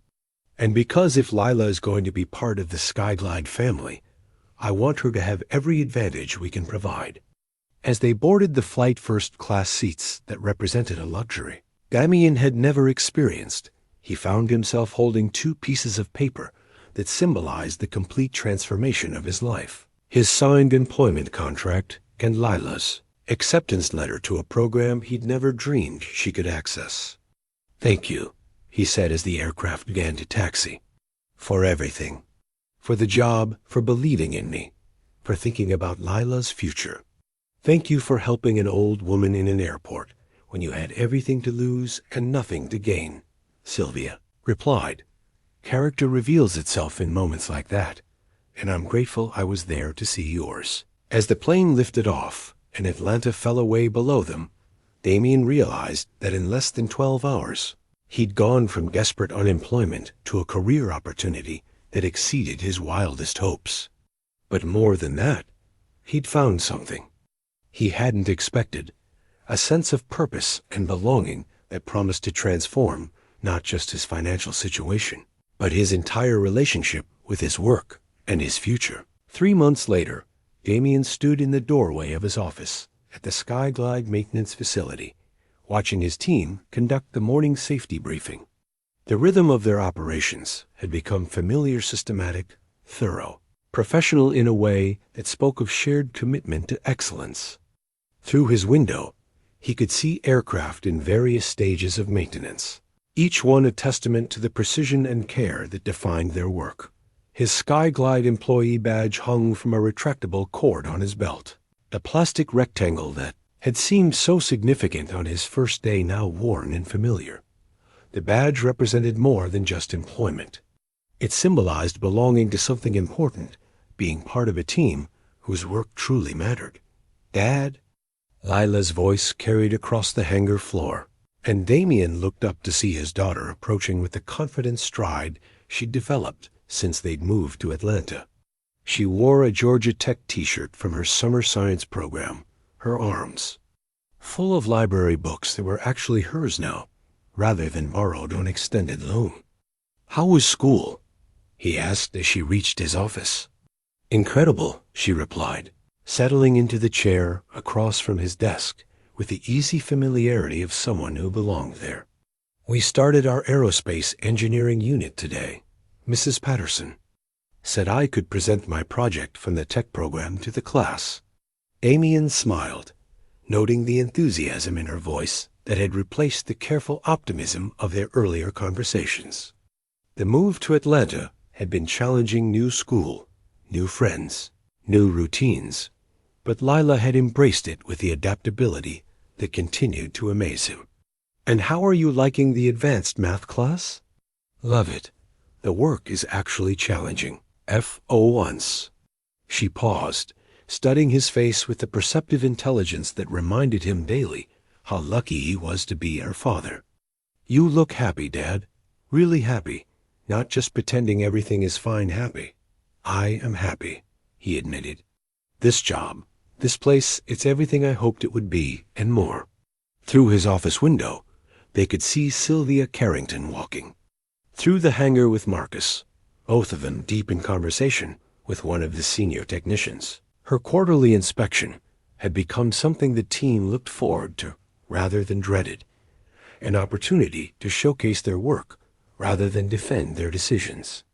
And because if Lila is going to be part of the Skyglide family, I want her to have every advantage we can provide." As they boarded the flight first-class seats that represented a luxury Damian had never experienced, he found himself holding 2 pieces of paper that symbolized the complete transformation of his life: his signed employment contract and Lila's acceptance letter to a program he'd never dreamed she could access. "Thank you," he said as the aircraft began to taxi. "For everything. For the job, for believing in me, for thinking about Lila's future. Thank you for helping an old woman in an airport when you had everything to lose and nothing to gain," Sylvia replied. "Character reveals itself in moments like that, and I'm grateful I was there to see yours." As the plane lifted off and Atlanta fell away below them, Damian realized that in less than 12 hours, he'd gone from desperate unemployment to a career opportunity that exceeded his wildest hopes. But more than that, he'd found something he hadn't expected, a sense of purpose and belonging that promised to transform not just his financial situation, but his entire relationship with his work and his future. 3 months later, Damian stood in the doorway of his office at the Skyglide maintenance facility, watching his team conduct the morning safety briefing. The rhythm of their operations had become familiar, systematic, thorough, professional in a way that spoke of shared commitment to excellence. Through his window, he could see aircraft in various stages of maintenance, each one a testament to the precision and care that defined their work. His Skyglide employee badge hung from a retractable cord on his belt. The plastic rectangle that had seemed so significant on his first day now worn and familiar. The badge represented more than just employment. It symbolized belonging to something important, being part of a team whose work truly mattered. "Dad?" Lila's voice carried across the hangar floor, and Damian looked up to see his daughter approaching with the confident stride she'd developed since they'd moved to Atlanta. She wore a Georgia Tech t-shirt from her summer science program, her arms full of library books that were actually hers now, rather than borrowed on extended loan. "How was school?" he asked as she reached his office. "Incredible," she replied, settling into the chair across from his desk with the easy familiarity of someone who belonged there. "We started our aerospace engineering unit today. Mrs. Patterson said I could present my project from the tech program to the class." Damian smiled, noting the enthusiasm in her voice that had replaced the careful optimism of their earlier conversations. The move to Atlanta had been challenging: new school, new friends, new routines, but Lila had embraced it with the adaptability that continued to amaze him. "And how are you liking the advanced math class?" "Love it. The work is actually challenging. Once." She paused, studying his face with the perceptive intelligence that reminded him daily how lucky he was to be her father. "You look happy, Dad. Really happy. Not just pretending everything is fine happy." "I am happy," he admitted. "This job, this place, it's everything I hoped it would be, and more." Through his office window, they could see Sylvia Carrington walking through the hangar with Marcus, both of them deep in conversation with one of the senior technicians. Her quarterly inspection had become something the team looked forward to rather than dreaded, an opportunity to showcase their work rather than defend their decisions.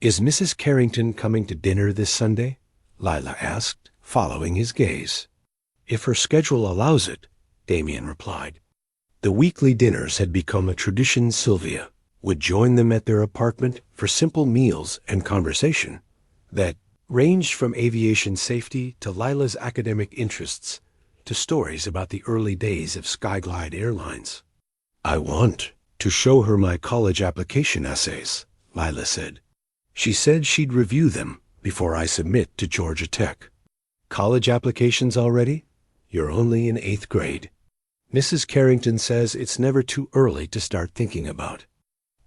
"Is Mrs. Carrington coming to dinner this Sunday?" Lila asked, following his gaze. "If her schedule allows it," Damian replied. The weekly dinners had become a tradition. Sylvia would join them at their apartment for simple meals and conversation that ranged from aviation safety to Lila's academic interests to stories about the early days of Skyglide Airlines. "I want to show her my college application essays," Lila said. "She said she'd review them before I submit to Georgia Tech." "College applications already? You're only in 8th grade. Mrs. Carrington says it's never too early to start thinking about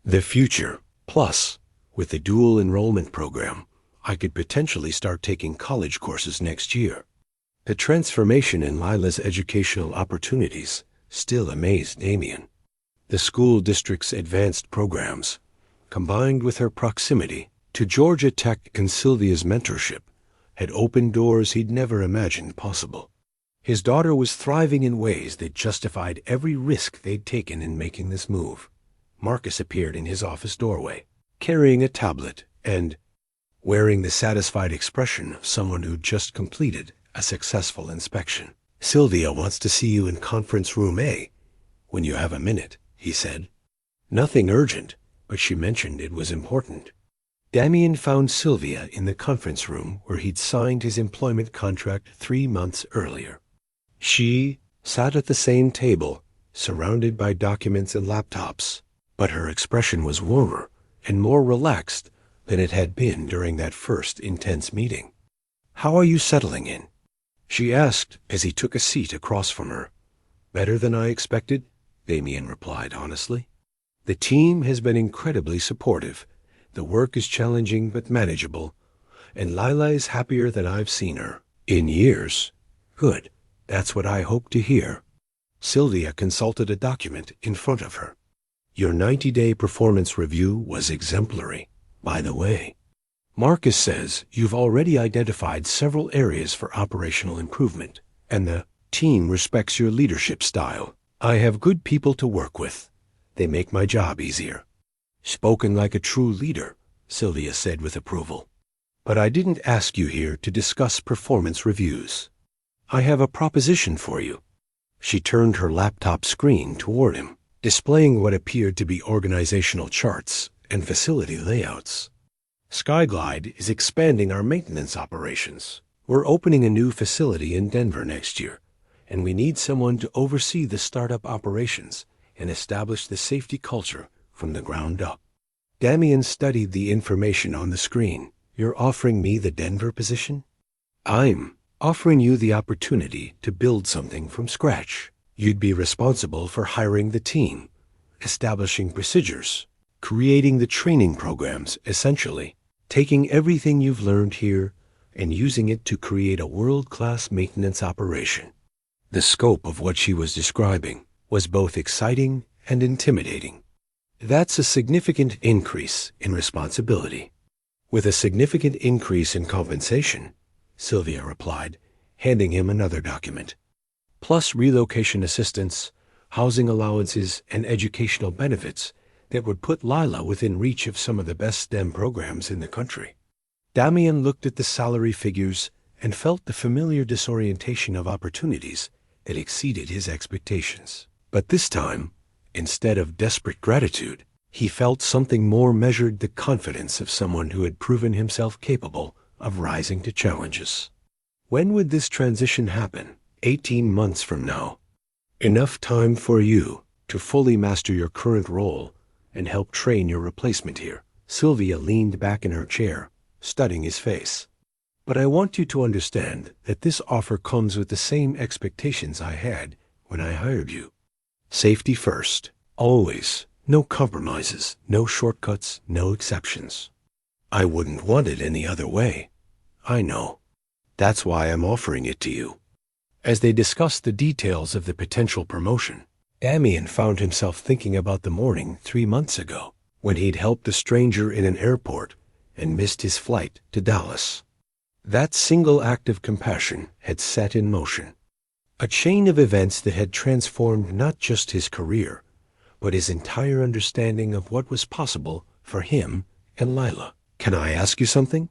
the future. Plus, with the dual enrollment program, I could potentially start taking college courses next year." The transformation in Lila's educational opportunities still amazed Damian. The school district's advanced programs, combined with her proximity to Georgia Tech and Sylvia's mentorship, had opened doors he'd never imagined possible. His daughter was thriving in ways that justified every risk they'd taken in making this move. Marcus appeared in his office doorway, carrying a tablet and wearing the satisfied expression of someone who'd just completed a successful inspection. "Sylvia wants to see you in conference room A when you have a minute," he said. Nothing urgent, but she mentioned it was important. Damian found Sylvia in the conference room where he'd signed his employment contract 3 months earlier. She sat at the same table, surrounded by documents and laptops, but her expression was warmer and more relaxed than it had been during that first intense meeting. "How are you settling in?" she asked as he took a seat across from her. "Better than I expected," Damian replied honestly. "The team has been incredibly supportive. The work is challenging but manageable, and Lila is happier than I've seen her in years." "Good. That's what I hope to hear." Sylvia consulted a document in front of her. "Your 90-day performance review was exemplary, by the way. Marcus says you've already identified several areas for operational improvement, and the team respects your leadership style. I have good people to work with. They make my job easier." "Spoken like a true leader," Sylvia said with approval. "But I didn't ask you here to discuss performance reviews. I have a proposition for you." She turned her laptop screen toward him, displaying what appeared to be organizational charts and facility layouts. Skyglide is expanding our maintenance operations. We're opening a new facility in Denver next year, and we need someone to oversee the startup operations and establish the safety culture from the ground up. Damian studied the information on the screen. You're offering me the Denver position? I'm offering you the opportunity to build something from scratch. You'd be responsible for hiring the team, establishing procedures, creating the training programs, essentially, taking everything you've learned here and using it to create a world-class maintenance operation. The scope of what she was describing was both exciting and intimidating. That's a significant increase in responsibility. With a significant increase in compensation, Sylvia replied, handing him another document. Plus relocation assistance, housing allowances, and educational benefits that would put Lila within reach of some of the best STEM programs in the country. Damian looked at the salary figures and felt the familiar disorientation of opportunities that exceeded his expectations. But this time, instead of desperate gratitude, he felt something more measured, the confidence of someone who had proven himself capable of rising to challenges. When would this transition happen? 18 months from now. Enough time for you to fully master your current role and help train your replacement here. Sylvia leaned back in her chair, studying his face. But I want you to understand that this offer comes with the same expectations I had when I hired you. Safety first, always. No compromises, no shortcuts, no exceptions. I wouldn't want it any other way. I know. That's why I'm offering it to you. As they discussed the details of the potential promotion, Damian found himself thinking about the morning 3 months ago when he'd helped a stranger in an airport and missed his flight to Dallas. That single act of compassion had set in motion a chain of events that had transformed not just his career, but his entire understanding of what was possible for him and Lila. "Can I ask you something?"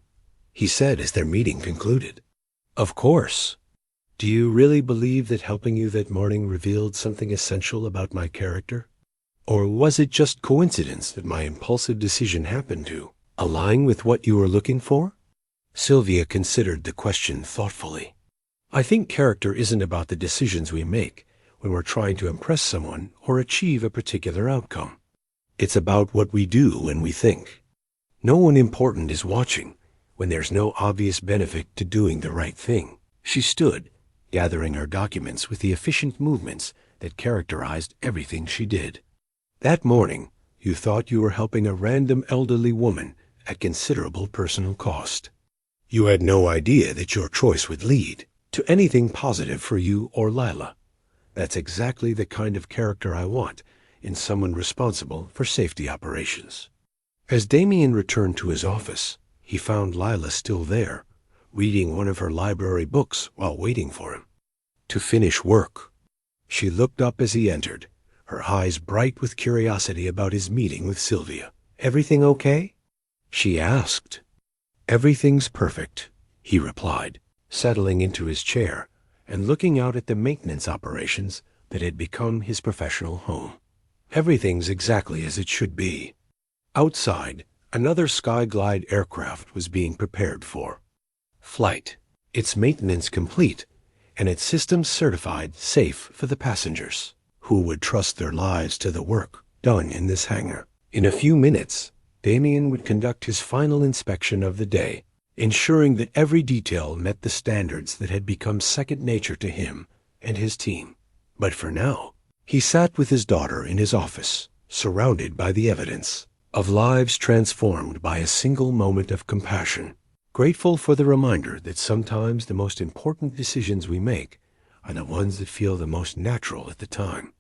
he said as their meeting concluded. "Of course. Do you really believe that helping you that morning revealed something essential about my character? Or was it just coincidence that my impulsive decision happened to align with what you were looking for?" Sylvia considered the question thoughtfully. "I think character isn't about the decisions we make when we're trying to impress someone or achieve a particular outcome. It's about what we do when we think. No one important is watching when there's no obvious benefit to doing the right thing." She stood, gathering her documents with the efficient movements that characterized everything she did. "That morning, you thought you were helping a random elderly woman at considerable personal cost. You had no idea that your choice would lead to anything positive for you or Lila. That's exactly the kind of character I want in someone responsible for safety operations." As Damian returned to his office, he found Lila still there, reading one of her library books while waiting for him to finish work. She looked up as he entered, her eyes bright with curiosity about his meeting with Sylvia. "Everything okay?" she asked. "Everything's perfect," he replied, settling into his chair and looking out at the maintenance operations that had become his professional home. "Everything's exactly as it should be." Outside, another Skyglide aircraft was being prepared for flight, its maintenance complete, and its systems certified safe for the passengers, who would trust their lives to the work done in this hangar. In a few minutes, Damian would conduct his final inspection of the day, ensuring that every detail met the standards that had become second nature to him and his team. But for now, he sat with his daughter in his office, surrounded by the evidence of lives transformed by a single moment of compassion, grateful for the reminder that sometimes the most important decisions we make are the ones that feel the most natural at the time.